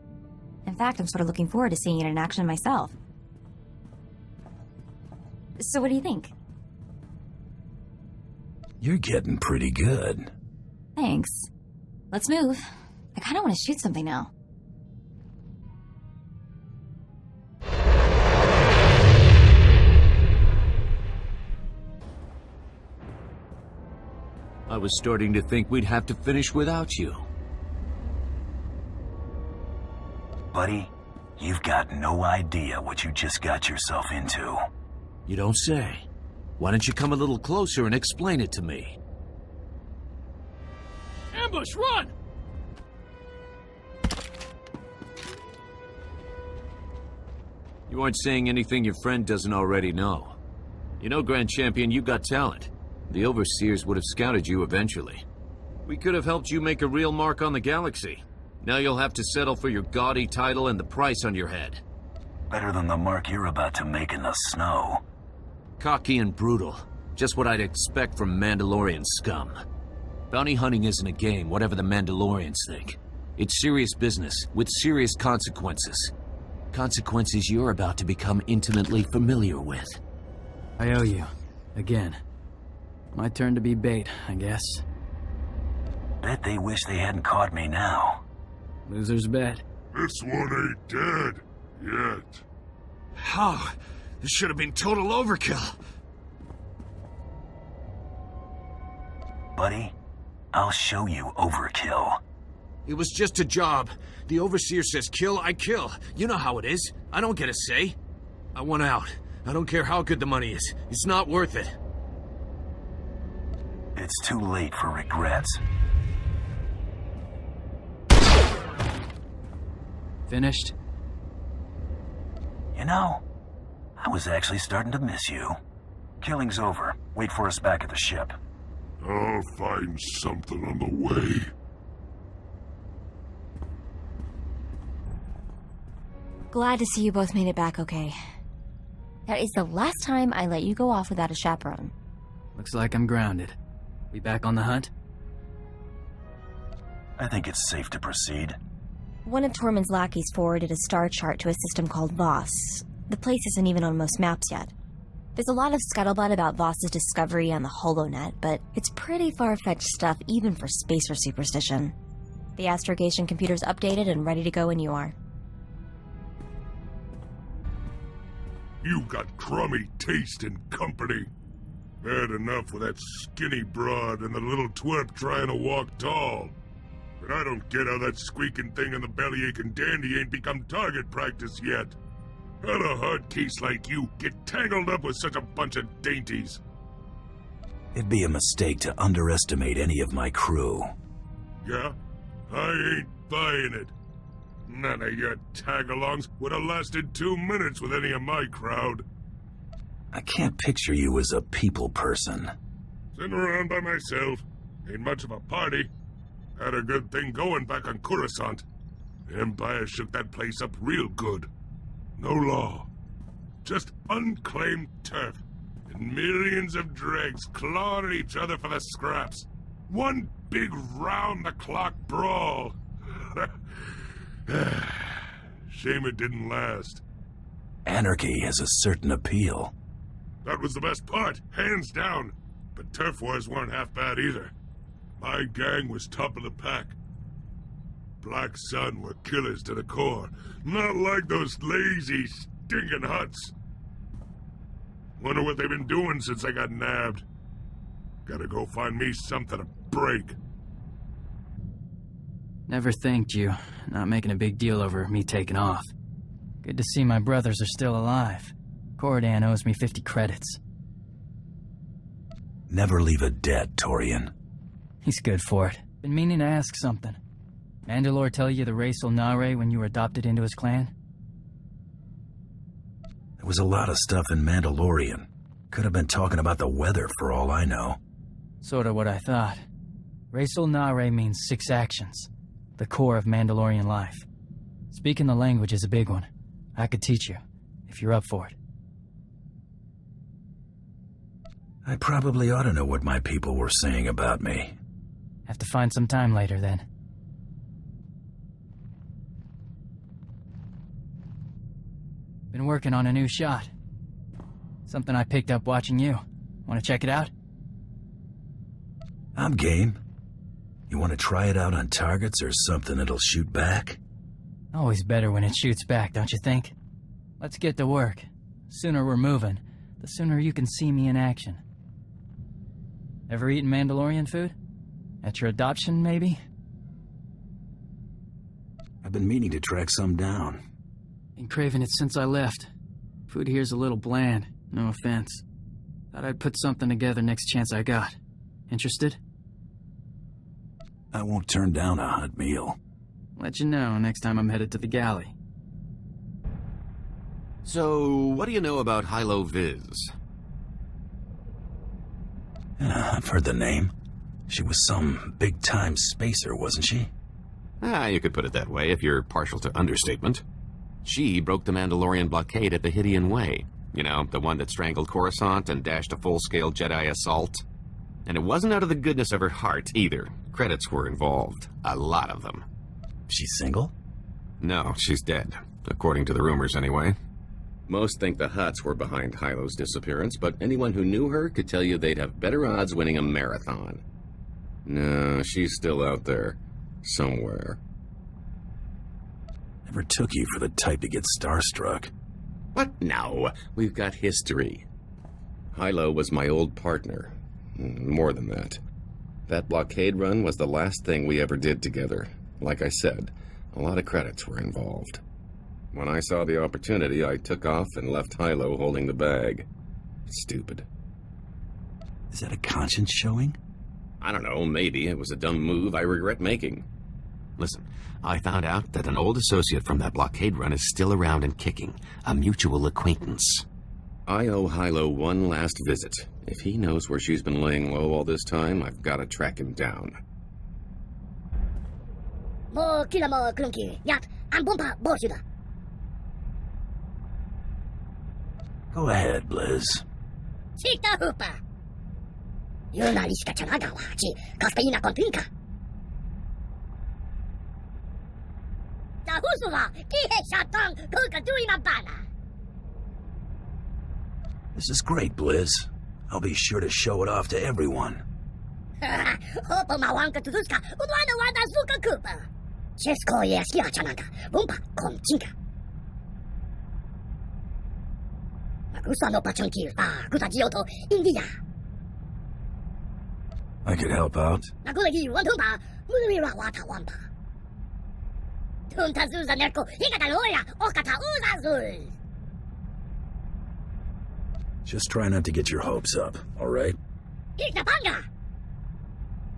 In fact, I'm sort of looking forward to seeing it in action myself. So what do you think? You're getting pretty good. Thanks. Let's move. I kind of want to shoot something now. I was starting to think we'd have to finish without you. Buddy, you've got no idea what you just got yourself into. You don't say. Why don't you come a little closer and explain it to me? Ambush, run! You aren't saying anything your friend doesn't already know. You know, Grand Champion, you've got talent. The Overseers would have scouted you eventually. We could have helped you make a real mark on the galaxy. Now you'll have to settle for your gaudy title and the price on your head. Better than the mark you're about to make in the snow. Cocky and brutal. Just what I'd expect from Mandalorian scum. Bounty hunting isn't a game, whatever the Mandalorians think. It's serious business, with serious consequences. Consequences you're about to become intimately familiar with. I owe you. Again. My turn to be bait, I guess. Bet they wish they hadn't caught me now. Loser's bet. This one ain't dead yet. How? This should have been total overkill. Buddy, I'll show you overkill. It was just a job. The Overseer says kill, I kill. You know how it is. I don't get a say. I want out. I don't care how good the money is. It's not worth it. It's too late for regrets. Finished? You know, I was actually starting to miss you. Killing's over. Wait for us back at the ship. I'll find something on the way. Glad to see you both made it back okay. That is the last time I let you go off without a chaperone. Looks like I'm grounded. We back on the hunt? I think it's safe to proceed. One of Tormund's lackeys forwarded a star chart to a system called Voss. The place isn't even on most maps yet. There's a lot of scuttlebutt about Voss's discovery on the HoloNet, but it's pretty far-fetched stuff even for spacer superstition. The astrogation computer's updated and ready to go when you are. You got crummy taste and company. Bad enough with that skinny broad and the little twerp trying to walk tall. But I don't get how that squeaking thing in the bellyaching dandy ain't become target practice yet. How'd a hard case like you get tangled up with such a bunch of dainties? It'd be a mistake to underestimate any of my crew. Yeah? I ain't buying it. None of your tag-alongs would have lasted 2 minutes with any of my crowd. I can't picture you as a people person. Sitting around by myself. Ain't much of a party. Had a good thing going back on Coruscant. The Empire shook that place up real good. No law. Just unclaimed turf. And millions of dregs clawing at each other for the scraps. One big round-the-clock brawl. Shame it didn't last. Anarchy has a certain appeal. That was the best part, hands down. But turf wars weren't half bad either. My gang was top of the pack. Black Sun were killers to the core. Not like those lazy, stinking Hutts. Wonder what they've been doing since I got nabbed. Gotta go find me something to break. Never thanked you. Not making a big deal over me taking off. Good to see my brothers are still alive. Cordan owes me 50 credits. Never leave a debt, Torian. He's good for it. Been meaning to ask something. Mandalore tell you the Racial Nare when you were adopted into his clan? There was a lot of stuff in Mandalorian. Could have been talking about the weather for all I know. Sorta what I thought. Racial Nare means 6 actions. The core of Mandalorian life. Speaking the language is a big one. I could teach you, if you're up for it. I probably ought to know what my people were saying about me. Have to find some time later, then. Been working on a new shot. Something I picked up watching you. Want to check it out? I'm game. You want to try it out on targets or something that'll shoot back? Always better when it shoots back, don't you think? Let's get to work. The sooner we're moving, the sooner you can see me in action. Ever eaten Mandalorian food? At your adoption, maybe? I've been meaning to track some down. Been craving it since I left. Food here's a little bland, no offense. Thought I'd put something together next chance I got. Interested? I won't turn down a hot meal. Let you know next time I'm headed to the galley. So, what do you know about Hylo Viz? I've heard the name. She was some big-time spacer, wasn't she? You could put it that way if you're partial to understatement. She broke the Mandalorian blockade at the Hydian Way. You know, the one that strangled Coruscant and dashed a full-scale Jedi assault. And it wasn't out of the goodness of her heart, either. Credits were involved. A lot of them. She's single? No, she's dead. According to the rumors, anyway. Most think the Hutts were behind Hylo's disappearance, but anyone who knew her could tell you they'd have better odds winning a marathon. No, she's still out there. Somewhere. Never took you for the type to get starstruck. What? No. We've got history. Hylo was my old partner. More than that. That blockade run was the last thing we ever did together. Like I said, a lot of credits were involved. When I saw the opportunity, I took off and left Hylo holding the bag. Stupid. Is that a conscience showing? I don't know, maybe. It was a dumb move I regret making. Listen, I found out that an old associate from that blockade run is still around and kicking. A mutual acquaintance. I owe Hylo one last visit, If he knows where she's been laying low all this time, I've got to track him down. 뭐 길라 뭐 그런 길. 야, 안 본파 뭐시다. Go ahead, Blizz. 식다 후파. 유나리시카 전화가와 지 가스페이나 건트니까. 자 후수가 기해 샷당 그가 두이만 바나. This is great, Blizz. I'll be sure to show it off to everyone. 호퍼 마왕가 두두스카 우드와나 와다 수카 쿠파. 체스코에 스키아 전화가 본파 컴친가. 구사노 파청길 구사지오토 인디야. I could help out. 나고기 원통파 무르미라 와타 원파. 톤타 수사 낼고 이가다 로야 오카타 우사술. Just try not to get your hopes up, all right? 이다 방가.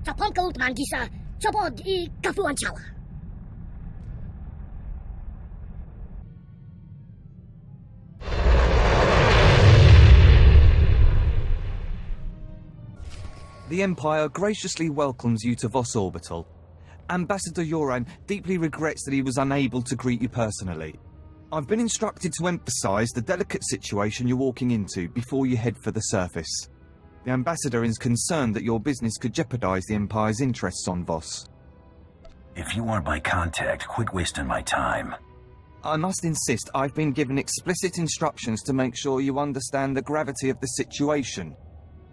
저 펑크 울트만 기사 저번 이 가푸원 차와. The Empire graciously welcomes you to Voss Orbital. Ambassador Yoran deeply regrets that he was unable to greet you personally. I've been instructed to emphasize the delicate situation you're walking into before you head for the surface. The Ambassador is concerned that your business could jeopardize the Empire's interests on Voss. If you aren't my contact, quit wasting my time. I must insist I've been given explicit instructions to make sure you understand the gravity of the situation.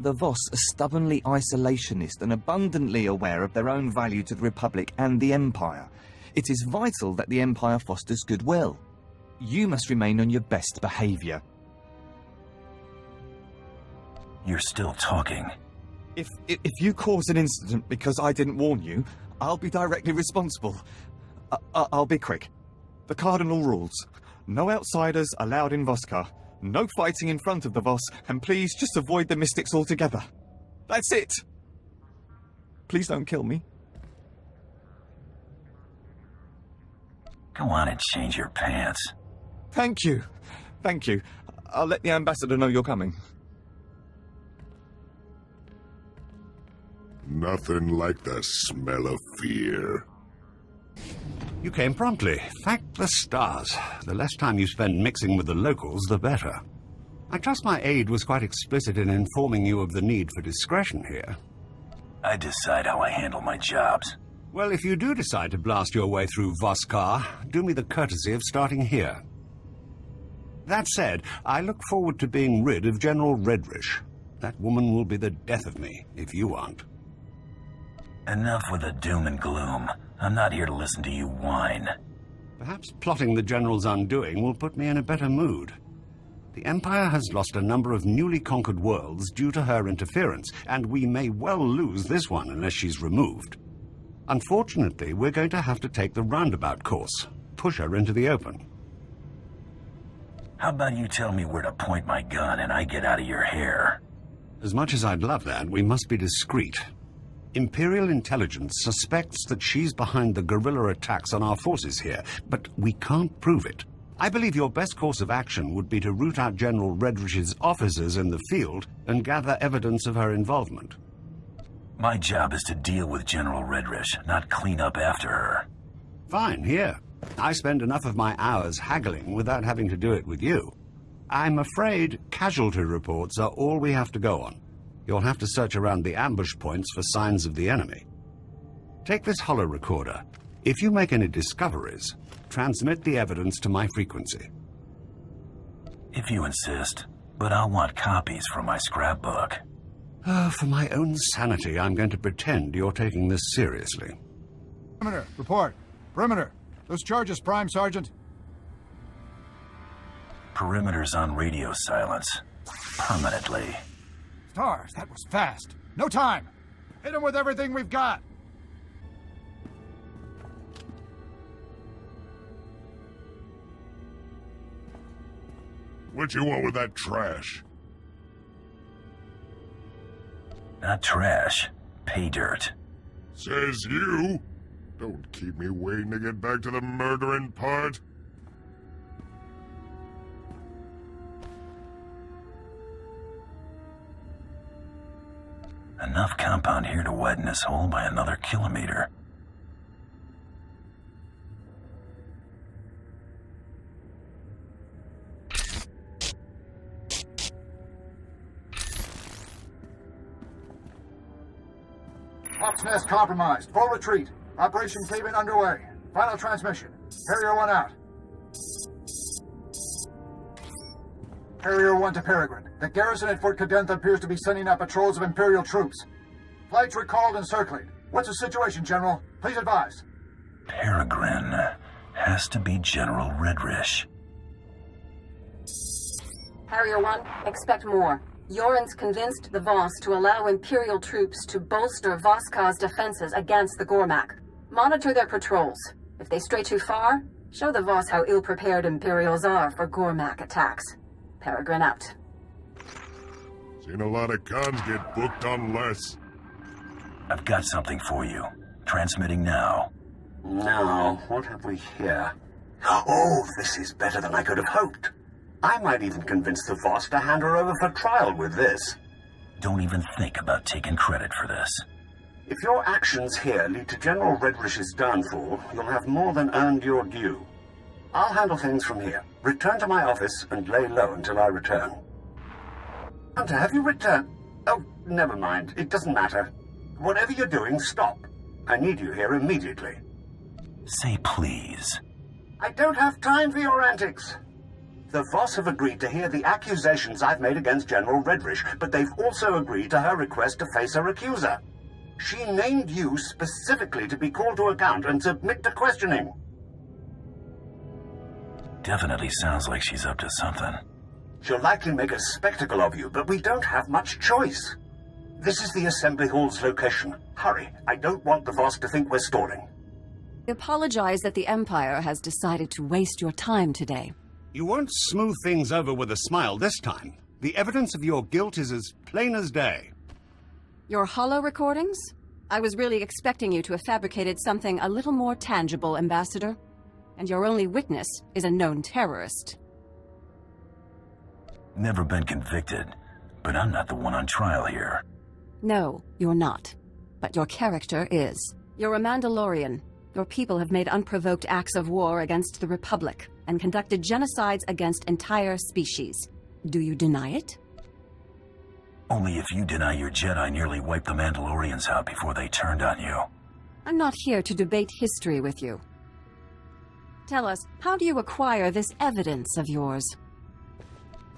The Voss are stubbornly isolationist and abundantly aware of their own value to the Republic and the Empire. It is vital that the Empire fosters goodwill. You must remain on your best behavior. You're still talking. If you cause an incident because I didn't warn you, I'll be directly responsible. I'll be quick. The Cardinal rules. No outsiders allowed in Voskar. No fighting in front of the Voss, and please just avoid the Mystics altogether. That's it! Please don't kill me. Go on and change your pants. Thank you. Thank you. I'll let the Ambassador know you're coming. Nothing like the smell of fear. You came promptly. Thank the stars. The less time you spend mixing with the locals, the better. I trust my aide was quite explicit in informing you of the need for discretion here. I decide how I handle my jobs. Well, if you do decide to blast your way through Voskar, do me the courtesy of starting here. That said, I look forward to being rid of General Redrish. That woman will be the death of me, if you aren't. Enough with the doom and gloom. I'm not here to listen to you whine. Perhaps plotting the General's undoing will put me in a better mood. The Empire has lost a number of newly conquered worlds due to her interference, and we may well lose this one unless she's removed. Unfortunately, we're going to have to take the roundabout course. Push her into the open. How about you tell me where to point my gun and I get out of your hair? As much as I'd love that, we must be discreet. Imperial intelligence suspects that she's behind the guerrilla attacks on our forces here, but we can't prove it. I believe your best course of action would be to root out General Redrish's officers in the field and gather evidence of her involvement. My job is to deal with General Redrish, not clean up after her. Fine, here. I spend enough of my hours haggling without having to do it with you. I'm afraid casualty reports are all we have to go on. You'll have to search around the ambush points for signs of the enemy. Take this holo recorder. If you make any discoveries, transmit the evidence to my frequency. If you insist, but I'll want copies from my scrapbook. For my own sanity, I'm going to pretend you're taking this seriously. Perimeter, report. Perimeter. Those charges, Prime Sergeant. Perimeter's on radio silence. Permanently. Stars, that was fast. No time. Hit him with everything we've got. What you want with that trash? Not trash. Pay dirt. Says you. Don't keep me waiting to get back to the murdering part. Enough compound here to widen this hole by another kilometer. Hawk's Nest compromised. Full retreat. Operation Cave-In underway. Final transmission. Harrier 1 out. Harrier 1 to Peregrine. The garrison at Fort Cadentha appears to be sending out patrols of Imperial troops. Flights recalled and circling. What's the situation, General? Please advise. Peregrine has to be General Redrish. Harrier 1, expect more. Yoren's convinced the Voss to allow Imperial troops to bolster Voskha's defenses against the Gormak. Monitor their patrols. If they stray too far, show the Voss how ill-prepared Imperials are for Gormak attacks. Peregrine out. Seen a lot of cons get booked on less. I've got something for you. Transmitting now. Now, what have we here? Oh, this is better than I could have hoped. I might even convince the Voss to hand her over for trial with this. Don't even think about taking credit for this. If your actions here lead to General Redrish's downfall, you'll have more than earned your due. I'll handle things from here. Return to my office and lay low until I return. Hunter, have you returned? Oh, never mind. It doesn't matter. Whatever you're doing, stop. I need you here immediately. Say please. I don't have time for your antics. The Voss have agreed to hear the accusations I've made against General Redrish, but they've also agreed to her request to face her accuser. She named you specifically to be called to account and submit to questioning. Definitely sounds like she's up to something. She'll likely make a spectacle of you, but we don't have much choice. This is the Assembly Hall's location. Hurry, I don't want the Voss to think we're stalling. I apologize that the Empire has decided to waste your time today. You won't smooth things over with a smile this time. The evidence of your guilt is as plain as day. Your holo recordings? I was really expecting you to have fabricated something a little more tangible, Ambassador. And your only witness is a known terrorist. Never been convicted, but I'm not the one on trial here. No, you're not. But your character is. You're a Mandalorian. Your people have made unprovoked acts of war against the Republic and conducted genocides against entire species. Do you deny it? Only if you deny your Jedi nearly wiped the Mandalorians out before they turned on you. I'm not here to debate history with you. Tell us, how do you acquire this evidence of yours?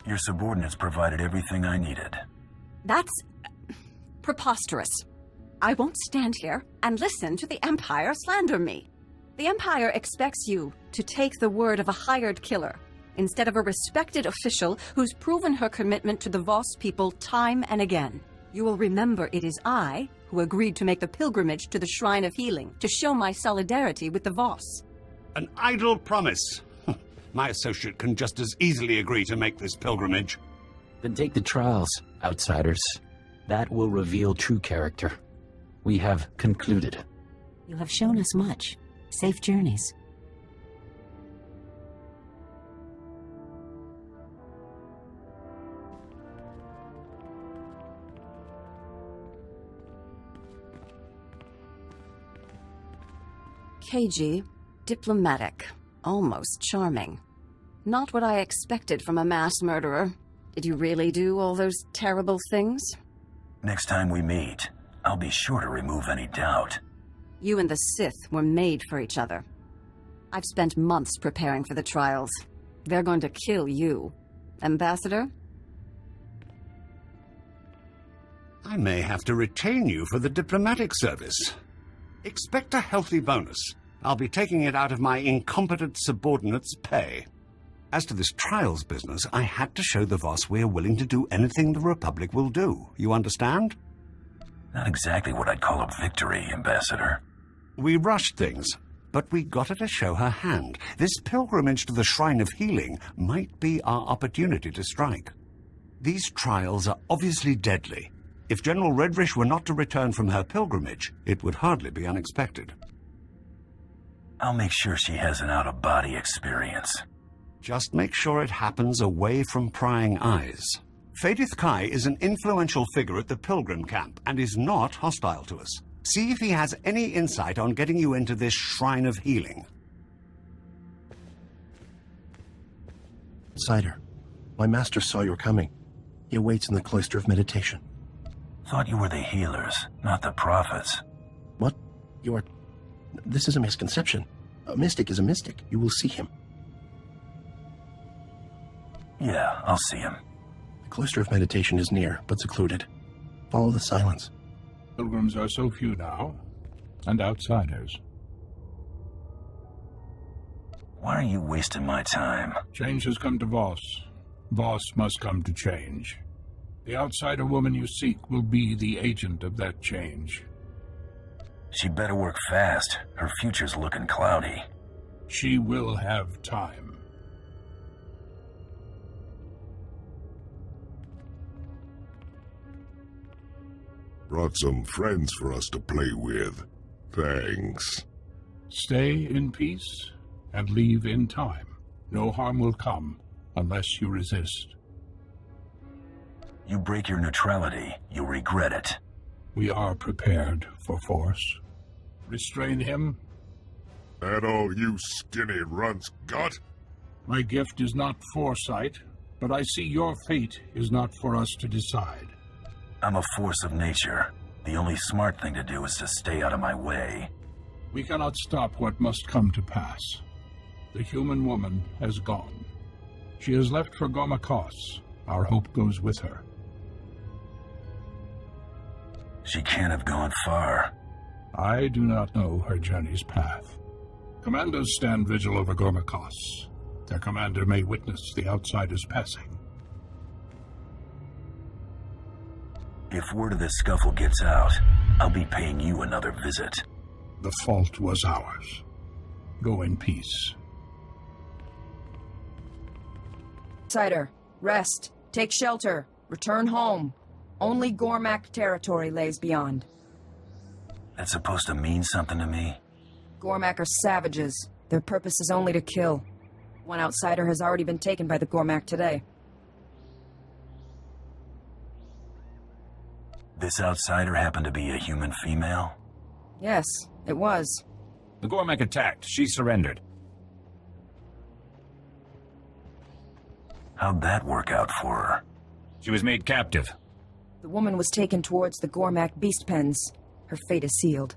Your subordinates provided everything I needed. That's preposterous. I won't stand here and listen to the Empire slander me. The Empire expects you to take the word of a hired killer instead of a respected official who's proven her commitment to the Voss people time and again. You will remember it is I who agreed to make the pilgrimage to the Shrine of Healing to show my solidarity with the Voss. An idle promise. My associate can just as easily agree to make this pilgrimage. Then take the trials, outsiders. That will reveal true character. We have concluded. You have shown us much. Safe journeys. Cagey, diplomatic, almost charming. Not what I expected from a mass murderer. Did you really do all those terrible things? Next time we meet, I'll be sure to remove any doubt. You and the Sith were made for each other. I've spent months preparing for the trials. They're going to kill you. Ambassador? I may have to retain you for the diplomatic service. Expect a healthy bonus. I'll be taking it out of my incompetent subordinate's pay. As to this trials business, I had to show the Voss we're willing to do anything the Republic will do. You understand? Not exactly what I'd call a victory, Ambassador. We rushed things, but we got her to show her hand. This pilgrimage to the Shrine of Healing might be our opportunity to strike. These trials are obviously deadly. If General Redrish were not to return from her pilgrimage, it would hardly be unexpected. I'll make sure she has an out-of-body experience. Just make sure it happens away from prying eyes. Fadith Kai is an influential figure at the Pilgrim camp and is not hostile to us. See if he has any insight on getting you into this Shrine of Healing. Cider, my master saw you were coming. He awaits in the Cloister of Meditation. Thought you were the healers, not the prophets. What? You are... This is a misconception. A mystic is a mystic. You will see him. Yeah, I'll see him. The Cloister of Meditation is near, but secluded. Follow the silence. Pilgrims are so few now, and outsiders. Why are you wasting my time? Change has come to Voss. Voss must come to change. The outsider woman you seek will be the agent of that change. She better work fast. Her future's looking cloudy. She will have time. Brought some friends for us to play with. Thanks. Stay in peace and leave in time. No harm will come unless you resist. You break your neutrality, you'll regret it. We are prepared for force. Restrain him. That all you skinny runts got? My gift is not foresight, but I see your fate is not for us to decide. I'm a force of nature. The only smart thing to do is to stay out of my way. We cannot stop what must come to pass. The human woman has gone. She has left for Gormakos. Our hope goes with her. She can't have gone far. I do not know her journey's path. Commandos stand vigil over Gormakos. Their commander may witness the outsiders passing. If word of this scuffle gets out, I'll be paying you another visit. The fault was ours. Go in peace. Cider, rest, take shelter, return home. Only Gormak territory lays beyond. That's supposed to mean something to me? Gormak are savages. Their purpose is only to kill. One outsider has already been taken by the Gormak today. This outsider happened to be a human female? Yes, it was. The Gormak attacked. She surrendered. How'd that work out for her? She was made captive. The woman was taken towards the Gormak beast pens. Her fate is sealed.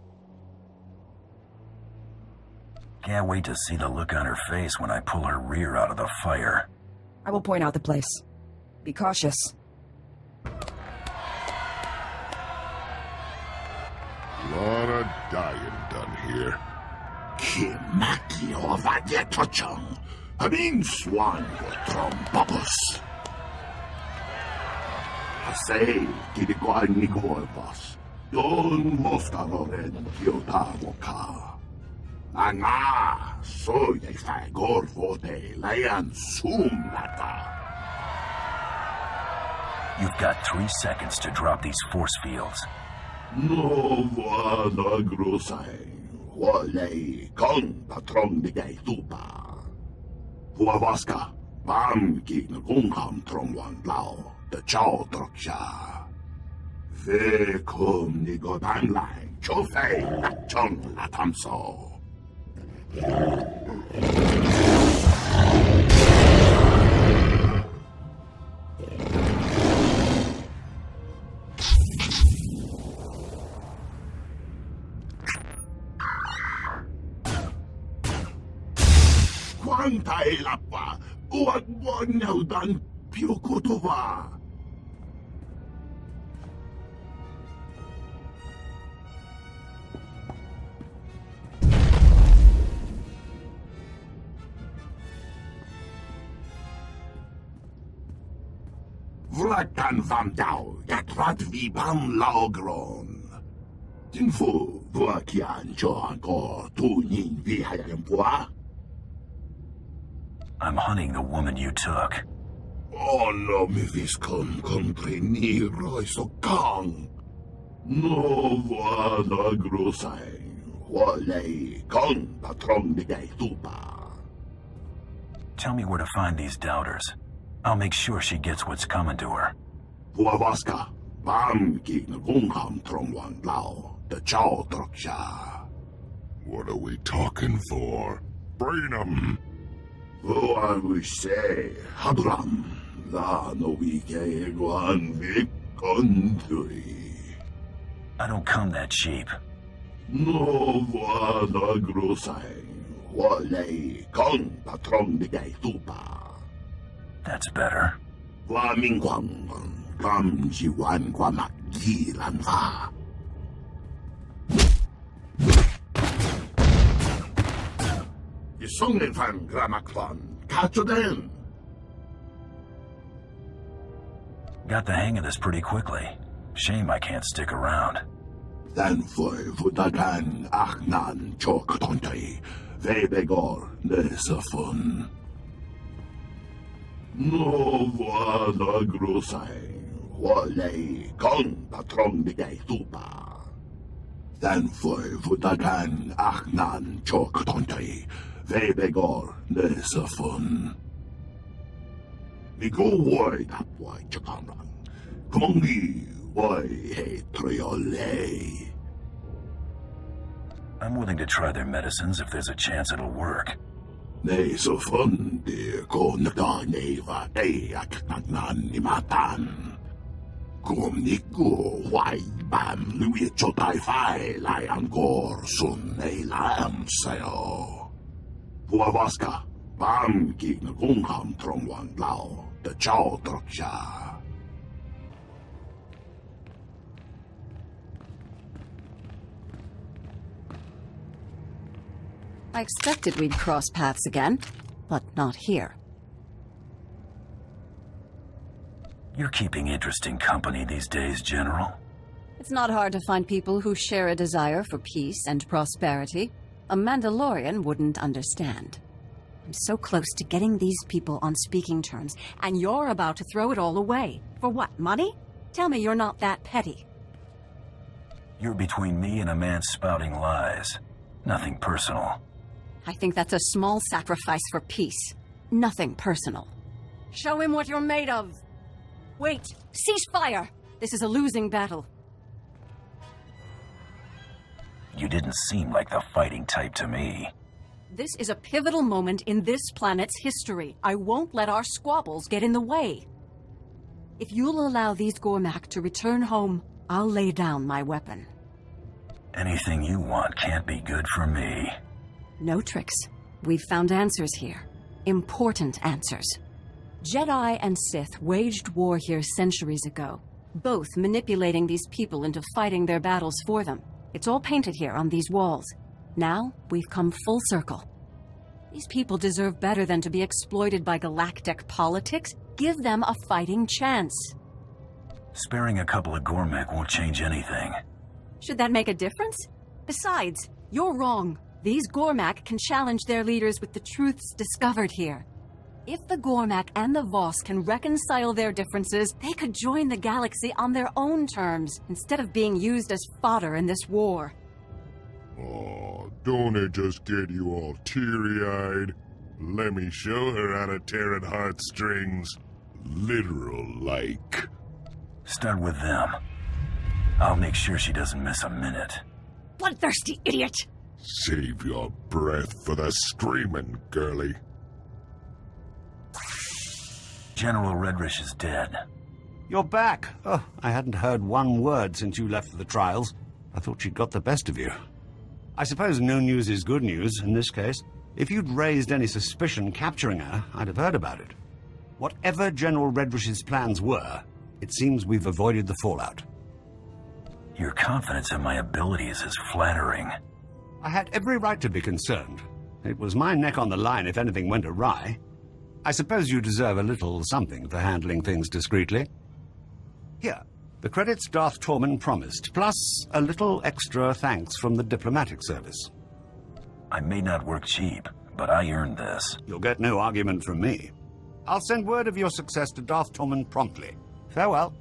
Can't wait to see the look on her face when I pull her rear out of the fire. I will point out the place. Be cautious. Lot of dying done here. Kimakio Vadietochong, Amin Swan Trombobus. Say, Kidiguan Nigorvas, Don Moftaroren Kyotaroka. Anga, so ye fagor vote, Layan Sumnata. You've got 3 seconds to drop these force fields. No vana grosai, wale kong patron de gay tupa. Huavaska, bam king gungam trom wan blau, the chow troksha. Ve kum ni go banglai, chofei, chong latamso. Quantai lappa, uat bonaudan piokotova. Vlakan vam dau, yatrat vibam laogron. Jinfu, vuakian joanko, tu nin vihayampoa. I'm hunting the woman you took. Oh no, mi viscom compreniro so kang. No vada grosai, wale kong patron de gay tupa. Tell me where to find these doubters. I'll make sure she gets what's coming to her. Vuavaska, Bamki Ngungham Trongwan Lao, the Chow Troksha. What are we talking for? Brain 'em! Though I wish say, Hadram, La no Wike Guan Vic Country. I don't come that cheap. No Vada Grosai, Wale, Con Patron de Gay Tupa. That's better. Guaming Guang, Gam Jiwan Guamak Gilan Va. Isongin Fan Gramakvan, Kachoden. Got the hang of this pretty quickly. Shame I can't stick around. Then for Vutagan Achnan Chok Tontai, Vebegor Nesafun. No Vada Grosai, Wale, Con Patron de Gay Tupa. Then for Vutagan Achnan Chok Tontai, Vebegor Nesafun. Nigo Wide Apwai Chakamran. Kongi Wai He Triole. I'm willing to try their medicines if there's a chance it'll work. Nesafun de Konaka Neva Eak Nagnan Nimatan. Kumniku Wai Bam Louis Chotai Fai Lion Gor Sun Elam Sayo. Vuavaska, Bam Gig Ngungham Trongwan Lao, the Chow Troksha. I expected we'd cross paths again, but not here. You're keeping interesting company these days, General. It's not hard to find people who share a desire for peace and prosperity. A Mandalorian wouldn't understand. I'm so close to getting these people on speaking terms, and you're about to throw it all away. For what, money? Tell me you're not that petty. You're between me and a man spouting lies. Nothing personal. I think that's a small sacrifice for peace. Nothing personal. Show him what you're made of. Wait, cease fire! This is a losing battle. You didn't seem like the fighting type to me. This is a pivotal moment in this planet's history. I won't let our squabbles get in the way. If you'll allow these Gormak to return home, I'll lay down my weapon. Anything you want can't be good for me. No tricks. We've found answers here. Important answers. Jedi and Sith waged war here centuries ago, both manipulating these people into fighting their battles for them. It's all painted here on these walls. Now, we've come full circle. These people deserve better than to be exploited by galactic politics. Give them a fighting chance. Sparing a couple of Gormak won't change anything. Should that make a difference? Besides, you're wrong. These Gormak can challenge their leaders with the truths discovered here. If the Gormak and the Voss can reconcile their differences, they could join the galaxy on their own terms, instead of being used as fodder in this war. Oh, don't it just get you all teary-eyed? Let me show her how to tear at heartstrings. Literal-like. Start with them. I'll make sure she doesn't miss a minute. Bloodthirsty idiot! Save your breath for the screaming, girlie. General Redrish is dead. You're back. Oh, I hadn't heard one word since you left for the trials. I thought she'd got the best of you. I suppose no news is good news in this case. If you'd raised any suspicion capturing her, I'd have heard about it. Whatever General Redrish's plans were, it seems we've avoided the fallout. Your confidence in my abilities is flattering. I had every right to be concerned. It was my neck on the line if anything went awry. I suppose you deserve a little something for handling things discreetly. Here, the credits Darth Tormund promised, plus a little extra thanks from the diplomatic service. I may not work cheap, but I earned this. You'll get no argument from me. I'll send word of your success to Darth Tormund promptly. Farewell.